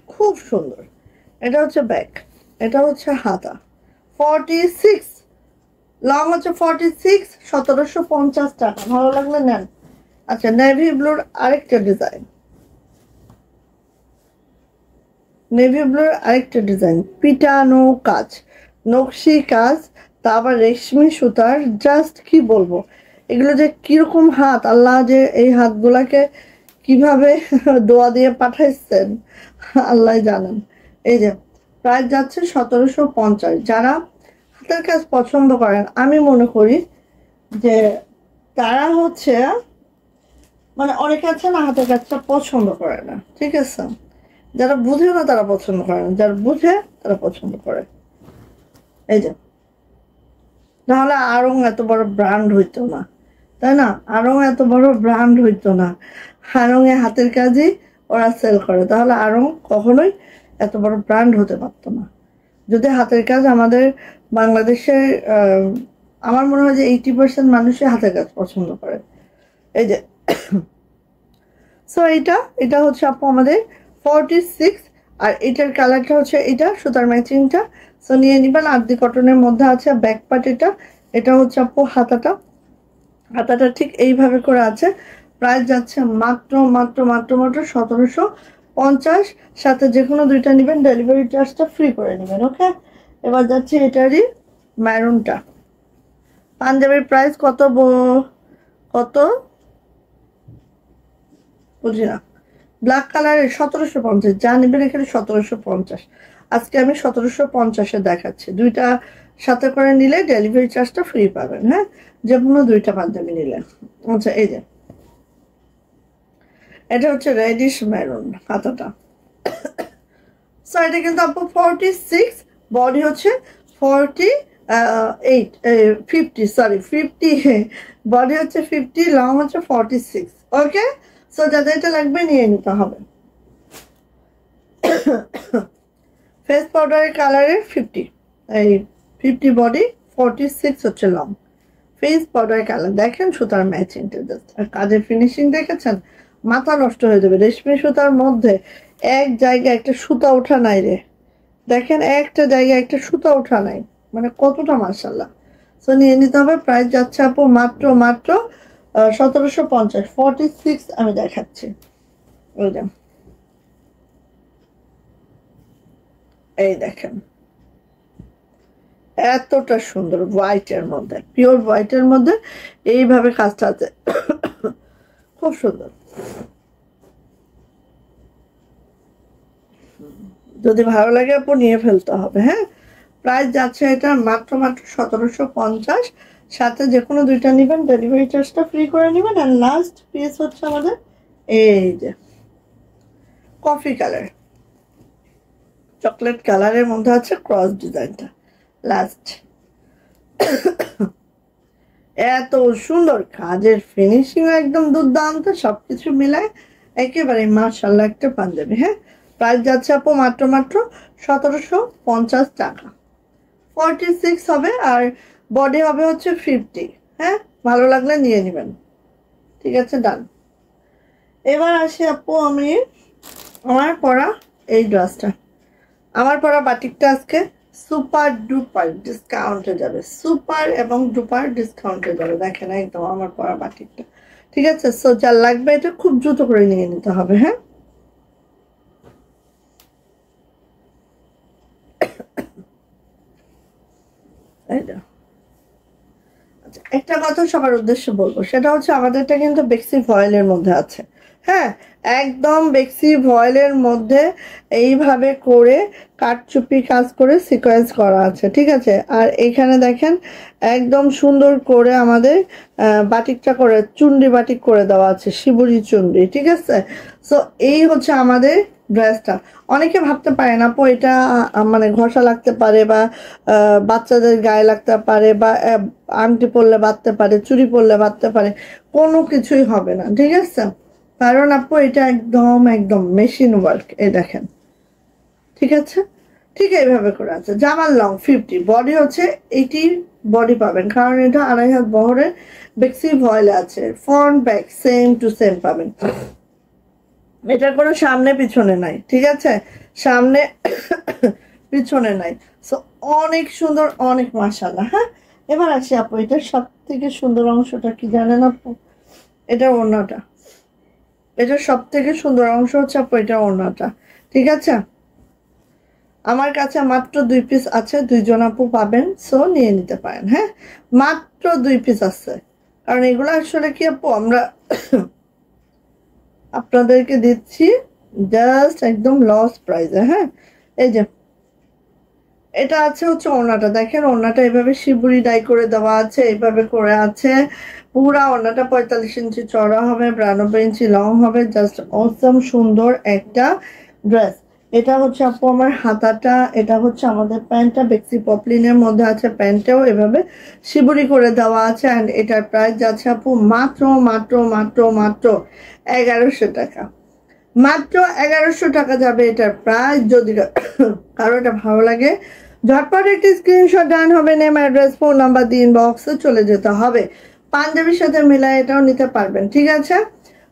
খুব সুন্দর। এটা হচ্ছে ব্যাক, এটা হচ্ছে হাতা। 46 লং হচ্ছে 46, 1750 টাকা। ভালো লাগলে নেন। আচ্ছা, নেভি ব্লুর আরেকটা ডিজাইন, নেভি ব্লুর আরেকটা ডিজাইন, পিটানো কাজ, নকশি কাজ, তা আবার রেশমি সুতার। জাস্ট কি বলবো, এগুলো যে কিরকম হাত, আল্লাহ যে এই হাতগুলাকে কিভাবে দোয়া দিয়ে পাঠাইছেন আল্লাহ জানেন। এই যে প্রাইস যাচ্ছে 1750। যারা হাতের কাজ পছন্দ করেন, আমি মনে করি যে তারা হচ্ছে মানে অনেকে আছে না হাতের কাজটা পছন্দ করে না, ঠিক আছে। যারা বুঝে না তারা পছন্দ করে না, যারা বুঝে তারা পছন্দ করে। এই যে নাহলে আড়ং এত বড় ব্র্যান্ড হইতো না, তাই না? আড়ং এত বড় ব্র্যান্ড হইতো না। আড়ং এ হাতের কাজই ওরা সেল করে, তাহলে আড়ং কখনোই এত বড় ব্র্যান্ড হতে পারতো না যদি হাতের কাজ আমাদের বাংলাদেশে আমার মনে হয় যে 80% মানুষই হাতের কাজ পছন্দ করে। এই যে সো এটা হচ্ছে আপু আমাদের 46, আর এটার কালারটা হচ্ছে এটা সুতার ম্যাচিংটা। সো নিয়ে নিবেন। আরডি কটনের মধ্যে আছে ব্যাক পার্ট। এটা হচ্ছে আপু হাতাটা ঠিক এইভাবে করে আছে। প্রাইস যাচ্ছে মাত্র 1750 50, সাথে যে কোনো দুইটা নেবেন, ডেলিভারি চার্জটা ফ্রি করে নেবেন। ওকে, এবার যাচ্ছে এটারই ম্যারুনটা। পাঞ্জাবির প্রাইস কত কত বুঝি না। ব্ল্যাক কালারের 1750, যা নেবেন এখানে 1750। আজকে আমি 1750-এ দেখাচ্ছি। দুইটা সাথে করে নিলে ডেলিভারি চার্জটা ফ্রি পাবেন। হ্যাঁ, যে কোনো দুইটা পাঞ্জাবি নিলে। আচ্ছা, এই যে এটা হচ্ছে রেডিশ মেরুন হাতাটা। সো এটা কিন্তু আপু 46, বডি হচ্ছে 48, 50, সরি 50, বডি হচ্ছে 50, লং হচ্ছে 46। ওকে, সো যাদের এটা লাগবে নিয়ে নিতে হবে। ফেস পাউডারের কালারের 50, এই 50 বডি, 46 হচ্ছে লং। ফেস পাউডার কালার দেখেন, সুতার ম্যাচিংটা জাস্ট, আর কাজের ফিনিশিং দেখেছেন, মাথা নষ্ট হয়ে যাবে। রেশমি সুতার মধ্যে এক জায়গায় একটা সুতা ওঠা নাই রে, দেখেন একটা জায়গায় একটা সুতা ওঠা নাই, মানে কতটা মাশাআল্লাহ। সো নিয়ে নিতে হবে। প্রাইস যাচ্ছে আপু মাত্র 1750, 46 আমি দেখাচ্ছি। এই দেখেন, এতটা সুন্দর হোয়াইটের মধ্যে, পিওর হোয়াইটের মধ্যে এইভাবে কাজটা আছে, খুব সুন্দর। যদি ভালো লাগে আপু নিয়ে ফেলতে হবে। হ্যাঁ, প্রাইস যাচ্ছে এটা মাত্র 1750, সাথে যে কোনো দুইটা নেবেন, ডেলিভারি চার্জটা ফ্রি করে নেবেন। আর লাস্ট পিস হচ্ছে আমাদের এই যে কফি কালার, চকলেট কালারের মধ্যে আছে ক্রস ডিজাইনটা লাস্ট। এত সুন্দর, কাজের ফিনিশিং একদম দুর্দান্ত, সবকিছু মিলায় একেবারে মাশাআল্লাহ একটা পাঞ্জাবি। হ্যাঁ, প্রাইস যাচ্ছে আপু মাত্র 1750 টাকা। 46 হবে, আর বডি হবে হচ্ছে 50। হ্যাঁ, ভালো লাগলে নিয়ে নেবেন। ঠিক আছে, ডান। এবার আসি আপু আমি আমার পরা এই ড্রেসটা, আমার পরা বাটিকটা আজকে সুপার ডুপার ডিসকাউন্টে যাবে, সুপার এবং ডুপার ডিসকাউন্টে যাবে। দেখেন একদম আমার পরা বাটিকটা। ঠিক আছে, সো যা লাগবে এটা খুব দ্রুত করে নিয়ে নিতে হবে। হ্যাঁ, আচ্ছা, একটা কথা সবার উদ্দেশ্যে বলবো, সেটা হচ্ছে আমাদেরটা কিন্তু বেক্সি ভয়েলের মধ্যে আছে। হ্যাঁ, একদম বেক্সি ভয়েলের মধ্যে এইভাবে করে কাটচুপি কাজ করে সিকোয়েন্স করা আছে। ঠিক আছে, আর এখানে দেখেন একদম সুন্দর করে আমাদের বাটিকটা করে চুন্ডি বাটিক করে দেওয়া আছে, শিবুরি চুন্ডি। ঠিক আছে, সো এই হচ্ছে আমাদের ড্রেসটা। অনেকে ভাবতে পারে না আপু এটা মানে ঘষা লাগতে পারে, বা বাচ্চাদের গায়ে লাগতে পারে, বা আংটি পরলে বাঁধতে পারে, চুড়ি পরলে বাঁধতে পারে, কোনো কিছুই হবে না। ঠিক আছে, কারণ আপু এটা একদম একদম মেশিন ওয়ার্ক। এই দেখেন, ঠিক আছে, ঠিক এইভাবে করে আছে। জামার লং 50, বডি হচ্ছে 80 বডি পাবেন, কারণ এটা 2.5 হাত বহরের বেক্সি ভয়েল আছে। Front back same to same পাবেন, এটার কোনো সামনে পিছনে নাই। ঠিক আছে, সামনে পিছনে নাই। সো অনেক সুন্দর, অনেক মাশাআল্লাহ। হ্যাঁ, এবার আসি আপু এটার সব থেকে সুন্দর অংশটা কি জানেন আপু? এটা ওড়নাটা, এটার সব থেকে সুন্দর অংশ হচ্ছে আপু এটা ওড়নাটা। ঠিক আছে, আমার কাছে মাত্র 2 পিস আছে, 2জন আপু পাবেন, সো নিয়ে নিতে পারেন। হ্যাঁ, মাত্র 2 পিস আছে, কারণ এগুলো আসলে কি আপু আমরা আপনাদেরকে দিচ্ছি জাস্ট একদম লস প্রাইসে। হ্যাঁ, এই যে এটা আছে হচ্ছে ওড়নাটা, দেখেন ওড়নাটা এভাবে শিবুরি ডাই করে দেওয়া আছে, এইভাবে করে আছে। পুরা ওড়নাটা 45 ইঞ্চি চড়া হবে, 92 ইঞ্চি লং হবে। জাস্ট অসম সুন্দর একটা ড্রেস। এটা হচ্ছে আপু আমার হাতাটা, এটা হচ্ছে আমাদের প্যান্টটা, বেক্সি পপলিনের মধ্যে আছে। প্যান্টেও এভাবে শিবুরি করে দেওয়া আছে। অ্যান্ড এটার প্রাইস যাচ্ছে আপু মাত্র মাত্র মাত্র মাত্র 1100 টাকা। মাত্র 1100 টাকা যাবে এটার প্রাইস। যদি কারো এটা ভালো লাগে ঝটপট একটি স্ক্রিনশট ডান হবে, নেম অ্যাড্রেস ফোন নাম্বার দিয়ে ইনবক্সে চলে যেতে হবে। পাঞ্জাবির সাথে মিলাই এটাও নিতে পারবেন। ঠিক আছে,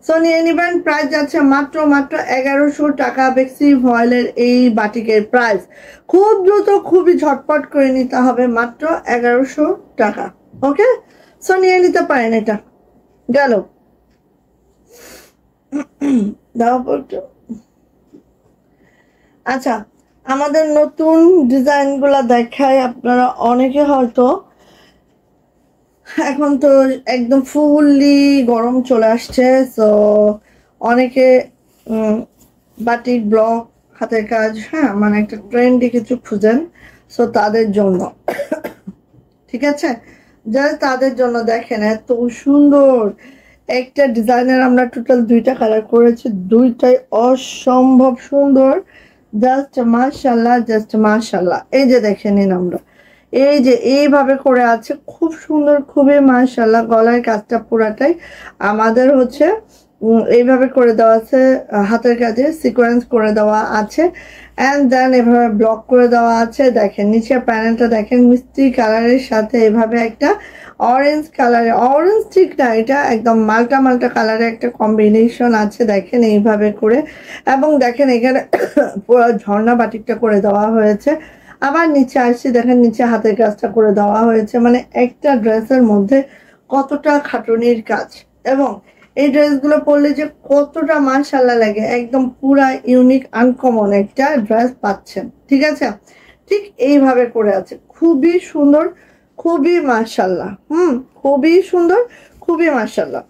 সো নিয়ে নিবেন। প্রাইস যাচ্ছে মাত্র মাত্র 1100 টাকা। বেক্সি ভয়েলের এই বাটিকের প্রাইস খুব দ্রুত, খুবই ঝটপট করে নিতে হবে, মাত্র 1100 টাকা। ওকে, সো নিয়ে নিতে পারেন। এটা গেল দাও আচ্ছা, আমাদের নতুন ডিজাইনগুলো দেখায়, আপনারা অনেকে হয়তো এখন তো একদম ফুললি গরম চলে আসছে, তো অনেকে বাটিক ব্লক হাতের কাজ, হ্যাঁ মানে একটা ট্রেন্ডি কিছু খুঁজেন, সো তাদের জন্য ঠিক আছে, যারা তাদের জন্য দেখেন এত সুন্দর একটা ডিজাইনের আমরা টোটাল 2টা কালার করেছি, 2টাই অসম্ভব সুন্দর, জাস্ট মাশাআল্লাহ, জাস্ট মাশাআল্লাহ। এই যে দেখে নিন, আমরা এই যে এইভাবে করে আছে, খুব সুন্দর, খুবই মাশাআল্লাহ। গলার কাজটা পুরাটাই আমাদের হচ্ছে এইভাবে করে দেওয়া আছে, হাতের কাজে সিকোয়েন্স করে দেওয়া আছে, অ্যান্ড দেন এভাবে ব্লক করে দেওয়া আছে। দেখেন নিচের প্যানেলটা দেখেন, মিষ্টি কালারের সাথে এভাবে একটা অরেঞ্জ কালারে, অরেঞ্জ ঠিক না, এটা একদম মাল্টা মাল্টা কালারে একটা কম্বিনেশন আছে, দেখেন এইভাবে করে। এবং দেখেন এখানে পুরো ঝর্ণা বাটিকটা করে দেওয়া হয়েছে। আবার নিচে আসছি, দেখেন নিচে হাতের কাজটা করে দেওয়া হয়েছে, মানে একটা ড্রেসের মধ্যে কতটা খাটুনির কাজ, এবং এই ড্রেসগুলো পরলে যে কতটা মাশাআল্লাহ লাগে, একদম পুরা ইউনিক আনকমন একটা ড্রেস পাচ্ছেন, ঠিক আছে। ঠিক এইভাবে করে আছে, খুবই সুন্দর, খুবই মাশাআল্লাহ, খুবই সুন্দর, খুবই মাশাআল্লাহ।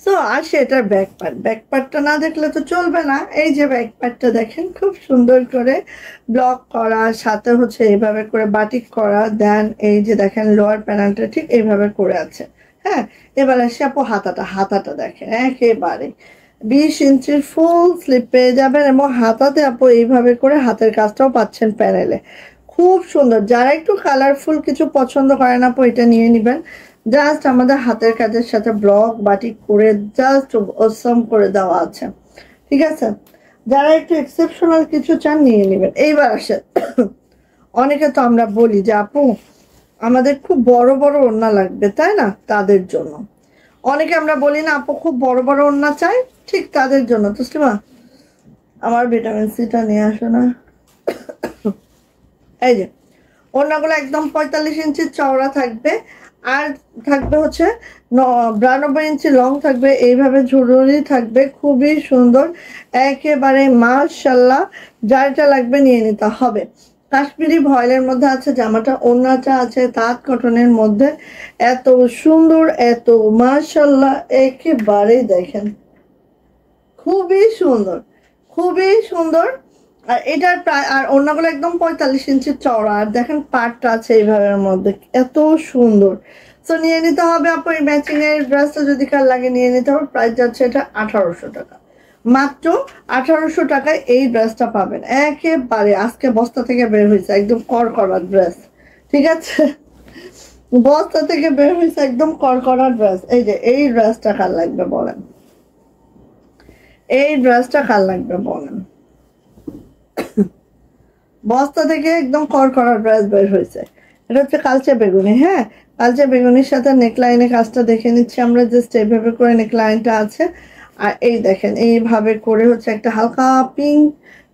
সো আসে এটার ব্যাক পার্টটা না দেখলে তো চলবে না। এই যে ব্যাক পার্টটা দেখেন, খুব সুন্দর করে ব্লক করা, সাথে হচ্ছে এইভাবে করে বাটিক করা, দেন এই যে দেখেন লোয়ার প্যানেলটা ঠিক এইভাবে করে আছে। হ্যাঁ, এবার আসে আপু হাতাটা দেখেন, একেবারে 20 ইঞ্চির ফুল স্লিপ পেয়ে যাবেন, এবং হাতাতে আপু এইভাবে করে হাতের কাজটাও পাচ্ছেন প্যানেলে, খুব সুন্দর। যারা একটু কালারফুল কিছু পছন্দ করেন আপু এটা নিয়ে নেবেন, জাস্ট আমাদের হাতের কাজের সাথে ব্লক বাটিক করে জাস্ট অসম করে দেওয়া আছে, ঠিক আছে। যারা একটু এক্সেপশনাল কিছু চান নিয়ে নেবেন। এইবার আসে, অনেকে তো আমরা বলি যে আপু আমাদের খুব বড় বড় ওড়না লাগবে, তাই না, তাদের জন্য। অনেকে আমরা বলি না আপু খুব বড় বড় ওড়না চাই, ঠিক তাদের জন্য। তসলিমা আমার ভিটামিন সিটা নিয়ে আসো না। এই যে ওড়নাগুলো একদম 45 ইঞ্চি চওড়া থাকবে, আর থাকবে হচ্ছে 92 ইঞ্চি লং থাকবে, এইভাবে ঝুড়ি থাকবে, খুবই সুন্দর একেবারে মাশাআল্লাহ। যারটা লাগবে নিয়ে নিতে হবে। কাশ্মীরি ভয়েলের মধ্যে আছে জামাটা, ওড়নাটা আছে তাঁত কটনের মধ্যে, এত সুন্দর, এত মাশাআল্লাহ, একেবারে দেখেন খুবই সুন্দর, খুবই সুন্দর। আর এটার প্রায়, আর অন্যগুলো একদম 45 ইঞ্চির চওড়া, আর দেখেন পাটটা আছে এইভাবে মধ্যে, এত সুন্দর। তো নিয়ে নিতে হবে আপু, এই ম্যাচিং এর ড্রেসটা যদি কার লাগে নিয়ে নিতে হবে। প্রাইস যাচ্ছে এটা 1800 টাকা, মাত্র 1800 টাকায় এই ড্রেসটা পাবেন। একেবারে আজকে বস্তা থেকে বের হয়েছে, একদম কড়কড়া ড্রেস, ঠিক আছে, বস্তা থেকে বের হয়েছে একদম কড়কড়া ড্রেস। এই যে এই ড্রেসটা কার লাগবে বলেন, এই ড্রেসটা কার লাগবে বলেন, বস্তা থেকে একদম কড়কড়া ড্রেস বের হয়েছে। এটা হচ্ছে কালচে বেগুনি, হ্যাঁ কালচে বেগুনির সাথে নেকলাইনে কাজটা দেখে নিচ্ছি আমরা, জাস্ট এইভাবে করে নেকলাইনটা আছে, আর এই দেখেন এইভাবে করে হচ্ছে একটা হালকা পিঙ্ক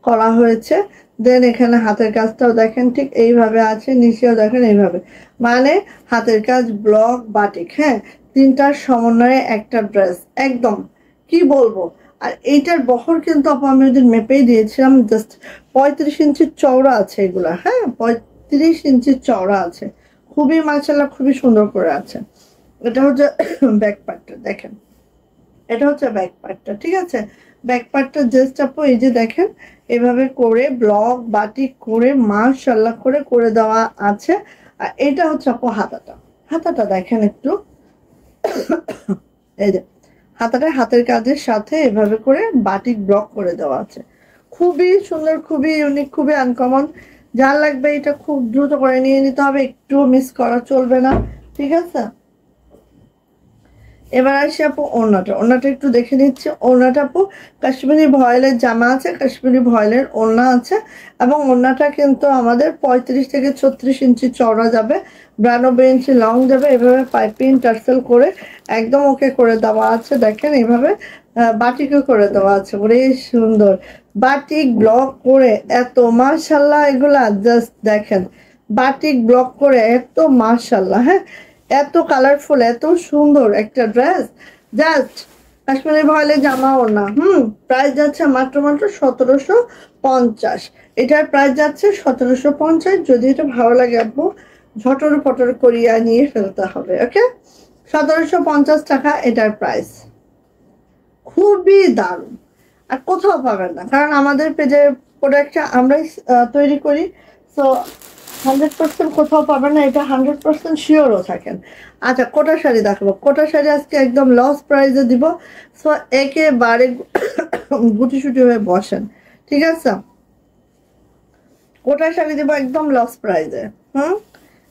করা হয়েছে, দেন এখানে হাতের কাজটাও দেখেন ঠিক এইভাবে আছে, নিচেও দেখেন এইভাবে, মানে হাতের কাজ ব্লক বাটিক, হ্যাঁ তিনটার সমন্বয়ে একটা ড্রেস, একদম কি বলবো। আর এইটার বহর কিন্তু আপু আমি ওদের মেপেই দিয়েছিলাম, জাস্ট 35 ইঞ্চির চওড়া আছে এগুলা, হ্যাঁ 35 ইঞ্চির চওড়া আছে, খুবই মাশাআল্লাহ, খুবই সুন্দর করে আছে। এটা হচ্ছে ব্যাক পার্টটা দেখেন, এটা হচ্ছে ব্যাক পার্টটা, ঠিক আছে। ব্যাক পার্টটা জাস্ট আপু এই যে দেখেন এভাবে করে ব্লক বাটিক করে মাশাআল্লাহ করে করে দেওয়া আছে। আর এটা হচ্ছে আপু হাতাটা দেখেন একটু, এই যে হাতাটা হাতের কাজের সাথে এভাবে করে বাটিক ব্লক করে দেওয়া আছে, খুবই সুন্দর, খুবই ইউনিক, খুবই আনকমন। যার লাগবে এটা খুব দ্রুত করে নিয়ে নিতে হবে, একটু মিস করা চলবে না, ঠিক আছে। এবার আসি আপু ওড়নাটা একটু দেখে নিচ্ছি। ওড়নাটা আপু কাশ্মীরি ভয়েলের জামা আছে, কাশ্মীরি ভয়েলের ওড়না আছে, এবং ওড়নাটা কিন্তু আমাদের 35 থেকে 36 ইঞ্চি চওড়া যাবে, 92 ইঞ্চি লং যাবে, এভাবে পাইপিং টার্সেল করে একদম ওকে করে দেওয়া আছে। দেখেন এইভাবে বাটিকও করে দেওয়া আছে, বলে সুন্দর বাটিক ব্লক করে, এত মাশাআল্লাহ এগুলা জাস্ট দেখেন বাটিক ব্লক করে এত মাশাআল্লাহ, হ্যাঁ এত কালারফুল, এত সুন্দর একটা ড্রেস, জাস্ট কাশ্মীরি ভয়েলের জামাও না। প্রাইস যাচ্ছে মাত্র 1750। এটার প্রাইস যাচ্ছে 1750। যদি এটা ভালো লাগে আপু ঝটর পটর করিয়া নিয়ে ফেলতে হবে। ওকে, 1750 টাকা এটার প্রাইস। খুবই দারুণ, আর কোথাও পাবেন না, কারণ আমাদের পেজের প্রোডাক্টটা আমরাই তৈরি করি। সো 100% কোথাও পাবেন না, এটা 100% শিওরও থাকেন। আচ্ছা, কোটা শাড়ি দেখাবো। কোটা শাড়ি আজকে একদম লস প্রাইসে দিব। সো একেবারে গুটিসুটি হয়ে বসেন, ঠিক আছে? কোটা শাড়ি দিব একদম লস প্রাইসে।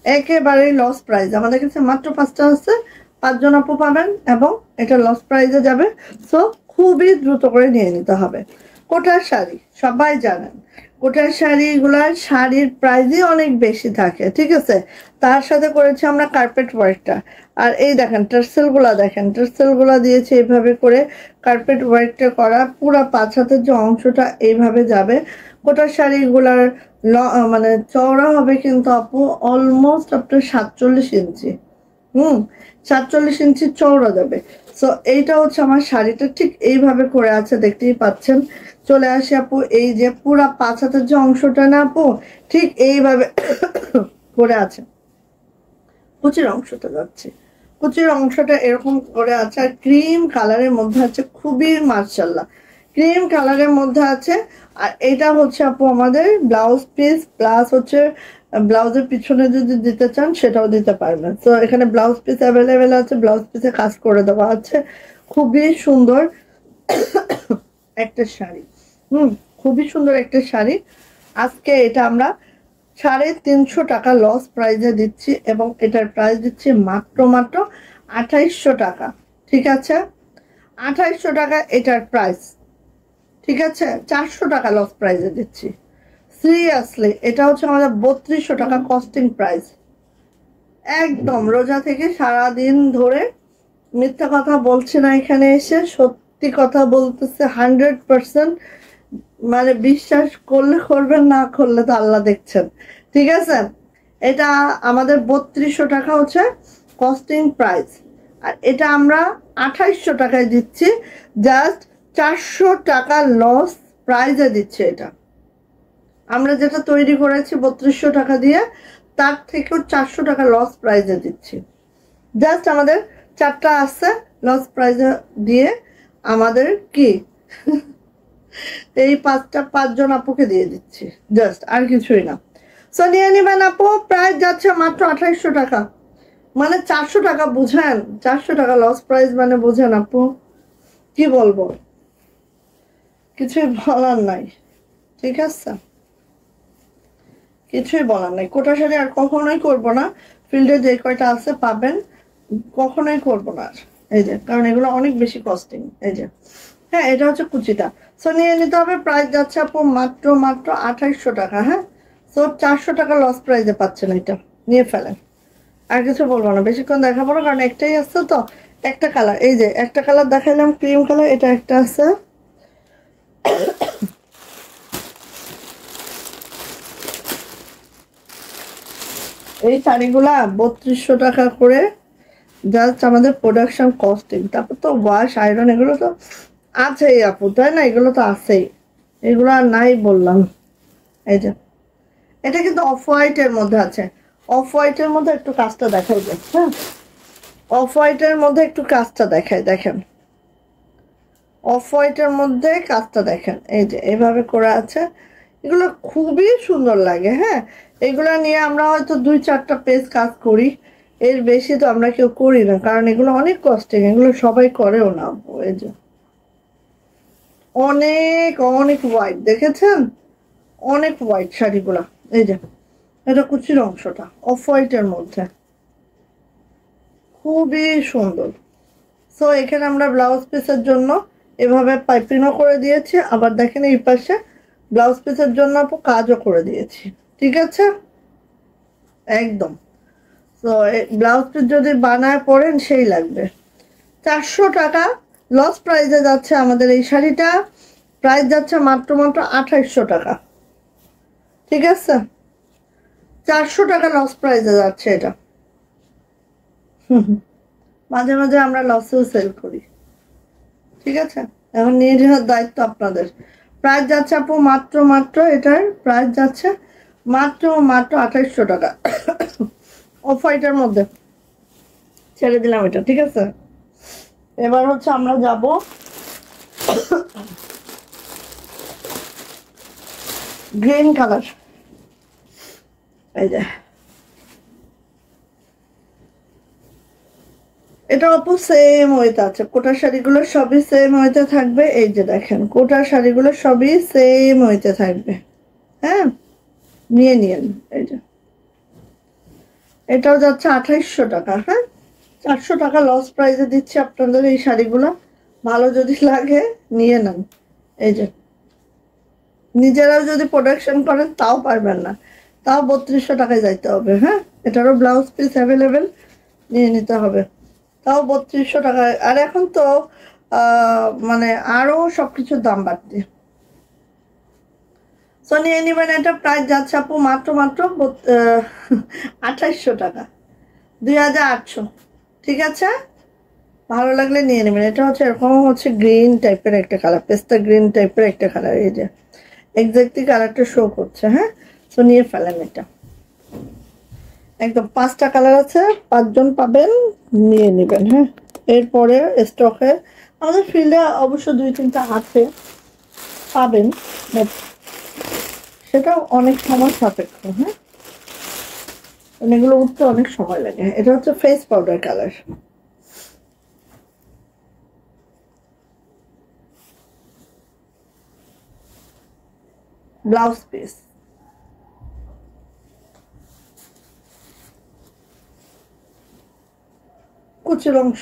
একেবারেই লস প্রাইস। আমাদের কাছে মাত্র 5টা আছে, 5 জন আপু পাবেন এবং এটা লস প্রাইসে যাবে। সো খুবই দ্রুত করে নিয়ে নিতে হবে। কোটার শাড়ি সবাই জানেন, কোটার শাড়িগুলার শাড়ির প্রাইসই অনেক বেশি থাকে, ঠিক আছে? তার সাথে করেছি আমরা কার্পেট ওয়ার্কটা। আর এই দেখেন টার্সেলগুলা, দেখেন টার্সেলগুলা দিয়েছে এইভাবে করে কার্পেট ওয়ার্কটা করা। পুরো 5 হাতের যে অংশটা এইভাবে যাবে। কোটার শাড়িগুলার মানে চওড়া হবে কিন্তু আপু অলমোস্ট আপনার 47 ইঞ্চি। 47 ইঞ্চি চওড়া যাবে। সো এইটা হচ্ছে আমার শাড়িটা ঠিক এইভাবে করে আছে, দেখতেই পাচ্ছেন। চলে আসি আপু, এই যে পুরা 5 হাতের যে অংশটা না আপু, ঠিক এইভাবে করে আছে। কুচির অংশটা যাচ্ছে, কুচির অংশটা এরকম করে আছে। আর ক্রিম কালারের মধ্যে আছে, খুবই মার্শাল্লাহ ক্রিম কালারের মধ্যে আছে। আর এটা হচ্ছে আপু আমাদের ব্লাউজ পিস, প্লাস হচ্ছে ব্লাউজের পিছনে যদি দিতে চান সেটাও দিতে পারবেন। তো এখানে ব্লাউজ পিস অ্যাভেলেবেল আছে, ব্লাউজ পিসে কাজ করে দেওয়া আছে। খুবই সুন্দর একটা শাড়ি। খুবই সুন্দর একটা শাড়ি। আজকে এটা আমরা 350 টাকা লস প্রাইজে দিচ্ছি এবং এটার প্রাইস দিচ্ছি মাত্র 2800 টাকা। ঠিক আছে, 2800 টাকা এটার প্রাইস। ঠিক আছে, 400 টাকা লস প্রাইজে দিচ্ছি। সিরিয়াসলি এটা হচ্ছে আমাদের 3200 টাকা কস্টিং প্রাইস। একদম রোজা থেকে সারা দিন ধরে মিথ্যা কথা বলছে না, এখানে এসে সত্যি কথা বলতেছে 100%। মানে বিশ্বাস করলে করবেন, না করলে তো আল্লাহ দেখছেন। ঠিক আছে, এটা আমাদের 3200 টাকা হচ্ছে কস্টিং প্রাইস। আর এটা আমরা 2800 টাকায় দিচ্ছি। জাস্ট 400 টাকা লস প্রাইজে দিচ্ছে এটা। আমরা যেটা তৈরি করেছি 3200 টাকা দিয়ে, তার থেকেও 400 টাকা লস প্রাইজে দিচ্ছি। জাস্ট আমাদের 4টা আছে লস প্রাইজে দিয়ে। আমাদের কি এই 5 জন আপুকে দিয়ে দিচ্ছি, জাস্ট, আর কিছুই না। সো নিয়ে নেবেন আপু। প্রাইস যাচ্ছে মাত্র 2800 টাকা, মানে 400 টাকা। বুঝেন, 400 টাকা লস প্রাইস মানে বুঝেন আপু, কি বলবো, কিছুই বলার নাই। ঠিক আছে, কিছুই বলার নাই। কোটা শাড়ি আর কখনোই করবো না। ফিল্ডে যে কয়টা আছে পাবেন, কখনোই করবো না আর। এই যে, কারণ এগুলো অনেক বেশি কস্টিং। এই যে, হ্যাঁ, এটা হচ্ছে কুচিটা। সো নিয়ে নিতে হবে। প্রাইস যাচ্ছে আপু মাত্র 2800 টাকা। হ্যাঁ, সো 400 টাকা লস প্রাইসে পাচ্ছেন, এটা নিয়ে ফেলেন। আর কিছু বলবো না, বেশিক্ষণ দেখাবো না, কারণ একটাই আছে তো। একটা কালার, এই যে একটা কালার দেখাইলাম ক্রিম কালার, এটা একটা আছে। এই শাড়িগুলা 3200 টাকা করে জাস্ট আমাদের প্রোডাকশন কস্টিং। তারপর তো ওয়াশ আয়রন এগুলো তো আছেই আপু, তাই না? এগুলো তো আছেই, এগুলো আর নাই বললাম। এই যে, এটা কিন্তু অফ হোয়াইটের মধ্যে আছে। অফ হোয়াইটের মধ্যে একটু কাজটা দেখাই যায়। হ্যাঁ, অফ হোয়াইটের মধ্যে একটু কাজটা দেখাই, দেখেন। অফ হোয়াইটের মধ্যে কাজটা দেখেন, এই যে এভাবে করা আছে। এগুলো খুবই সুন্দর লাগে। হ্যাঁ, এগুলো নিয়ে আমরা হয়তো 2-4টা পেজ কাজ করি, এর বেশি তো আমরা কেউ করি না, কারণ এগুলো অনেক কস্টিং, এগুলো সবাই করেও না। এই যে অনেক অনেক হোয়াইট, দেখেছেন? অনেক হোয়াইট শাড়িগুলা। এই যে, এটা কুচির অংশটা অফ হোয়াইটের মধ্যে, খুবই সুন্দর। সো এখানে আমরা ব্লাউজ পিসের জন্য এভাবে পাইপিংও করে দিয়েছি, আবার দেখেন এই পাশে ব্লাউজ পিসের জন্য আপু কাজও করে দিয়েছি। ঠিক আছে, একদম। তো ব্লাউজ পিস যদি বানায় পরেন সেই লাগবে। 400 টাকা লস প্রাইজে যাচ্ছে আমাদের এই শাড়িটা। প্রাইস যাচ্ছে মাত্র 2800 টাকা। ঠিক আছে, 400 টাকা লস প্রাইজে যাচ্ছে এটা। মাঝে মাঝে আমরা লসেও সেল করি। ঠিক আছে, এখন নিয়ে যাওয়ার দায়িত্ব আপনাদের। প্রাইস যাচ্ছে আপু মাত্র মাত্র, এটার প্রাইস যাচ্ছে মাত্র মাত্র 2800 টাকা। অফ হোয়াইটের মধ্যে ছেড়ে দিলাম এটা, ঠিক আছে। এবার হচ্ছে আমরা যাব গ্রিন কালার। এই যে এটা আপু সেম ওয়েতে আছে, কোটার শাড়িগুলো সবই সেম ওয়েতে থাকবে। এই যে দেখেন, কোটার শাড়িগুলো সবই সেম ওয়েতে থাকবে। হ্যাঁ, নিয়ে নিন। এই যে এটাও যাচ্ছে 2800 টাকা। হ্যাঁ, 400 টাকা লস প্রাইসে দিচ্ছি আপনাদের এই শাড়িগুলো। ভালো যদি লাগে নিয়ে নেন। এই যে নিজেরাও যদি প্রোডাকশন করেন তাও পারবেন না, তাও 3200 টাকায় যাইতে হবে। হ্যাঁ, এটারও ব্লাউজ পিস অ্যাভেলেবেল, নিয়ে নিতে হবে, তাও 3200 টাকায়। আর এখন তো মানে আরো সবকিছুর দাম বাড়ছে। সো নিয়ে নেবেন, এটা প্রাইস যাচ্ছে আপু মাত্র মাত্র 2800 টাকা, 2800। ঠিক আছে, ভালো লাগলে নিয়ে নেবেন। এটা হচ্ছে এরকম হচ্ছে গ্রিন টাইপের একটা কালার, পেস্তা গ্রিন টাইপের একটা কালার। এই যে এক্স্যাক্টলি কালারটা শো করছে। হ্যাঁ, সো নিয়ে ফেলেন এটা। একদম 5টা কালার আছে, 5 জন পাবেন, নিয়ে নেবেন। হ্যাঁ, এরপরে স্টকে আমাদের ফিল্ডে অবশ্য 2-3টা আছে, পাবেন, বাট সেটাও অনেক সময় সাপেক্ষ। হ্যাঁ, এগুলো উঠতে অনেক সময় লাগে। এটা হচ্ছে face powder colour. Blouse piece কুচির অংশ,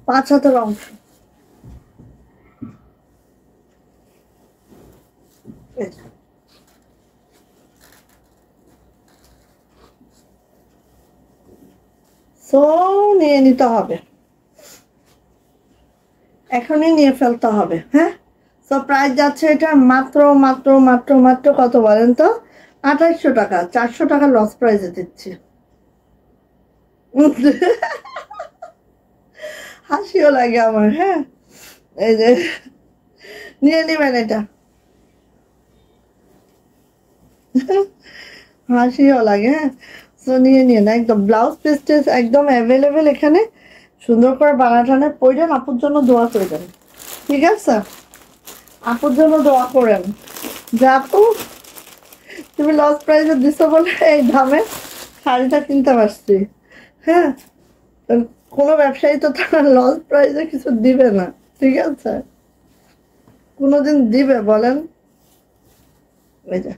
5 হাতের অংশ। সো নিয়ে নিতে হবে, এখনই নিয়ে ফেলতে হবে। হ্যাঁ, সো প্রাইস যাচ্ছে এটা মাত্র মাত্র মাত্র মাত্র কত বলেন তো? 2800 টাকা। 400 টাকা লস প্রাইসে দিচ্ছি। হাসিও লাগে আমার। হ্যাঁ, এই যে নিয়ে নিবেন এটা, হাসিও লাগে। হ্যাঁ, সো নিয়ে নিন একদম। ব্লাউজ পিস একদম অ্যাভেলেবেল এখানে, সুন্দর করে বানাটানে পড়েন। আপুর জন্য দোয়া করবেন, ঠিক আছে? আপুর জন্য দোয়া করেন যে আপু তুমি লস প্রাইসে দিছো বলে এই দামে শাড়িটা কিনতে পারছি। হ্যাঁ, কোনো ব্যবসায়ী তো তারা লস প্রাইসে কিছু দিবে না, ঠিক আছে? কোনোদিন দিবে বলেন? এই যে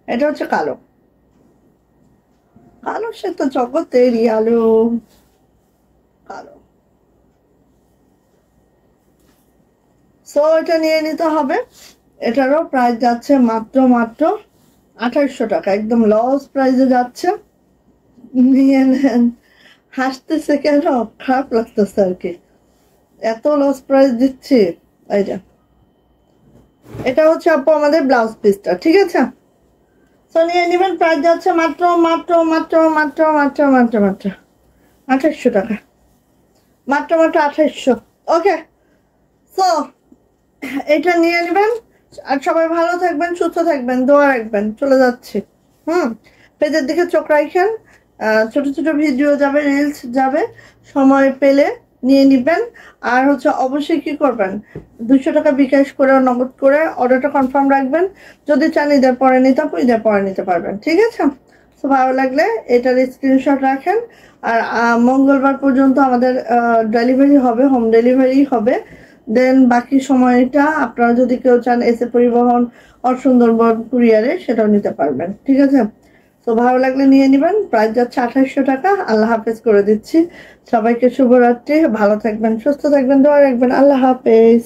এটা হচ্ছে কালো, কালো সে তো জগতেরই আলো, কালো। সো এটা নিয়ে নিতে হবে। এটারও প্রাইস যাচ্ছে মাত্র মাত্র 2800 টাকা, একদম লস প্রাইসে যাচ্ছে, নিয়ে নেন। হাসতেছে কেন? খারাপ লাগতেছে আর কি, এত লস প্রাইস দিচ্ছি। এই যে এটা হচ্ছে আপু আমাদের ব্লাউজ পিসটা, ঠিক আছে? সো নিয়ে নেবেন, প্রাইস যাচ্ছে মাত্র মাত্র মাত্র মাত্র মাত্র মাত্র মাত্র 2800 টাকা, মাত্র মাত্র 2800। ওকে, সো এটা নিয়ে নেবেন। আর সবাই ভালো থাকবেন, সুস্থ থাকবেন, দোয়া রাখবেন। চলে যাচ্ছি। পেজের দিকে চোখ রাখেন, ছোট ছোট ভিডিও যাবে, রিলস যাবে, সময় পেলে নিয়ে নিবেন। আর হচ্ছে অবশ্যই কি করবেন, 200 টাকা বিকাশ করে নগদ করে অর্ডারটা কনফার্ম রাখবেন। যদি চান ঈদের পরে নিতে, ঈদের পরে নিতে পারবেন, ঠিক আছে? তো ভালো লাগলে এটার স্ক্রিনশট রাখেন। আর মঙ্গলবার পর্যন্ত আমাদের ডেলিভারি হবে, হোম ডেলিভারি হবে। দেন বাকি সময়টা আপনারা যদি কেউ চান এসে পরিবহন আর সুন্দরবন কুরিয়ারে, সেটাও নিতে পারবেন, ঠিক আছে? তো ভালো লাগলে নিয়ে নেবেন। প্রাইস যাচ্ছে 2800 টাকা। আল্লাহ হাফেজ করে দিচ্ছি। সবাইকে শুভরাত্রি, ভালো থাকবেন, সুস্থ থাকবেন, দোয়া রাখবেন। আল্লাহ হাফেজ।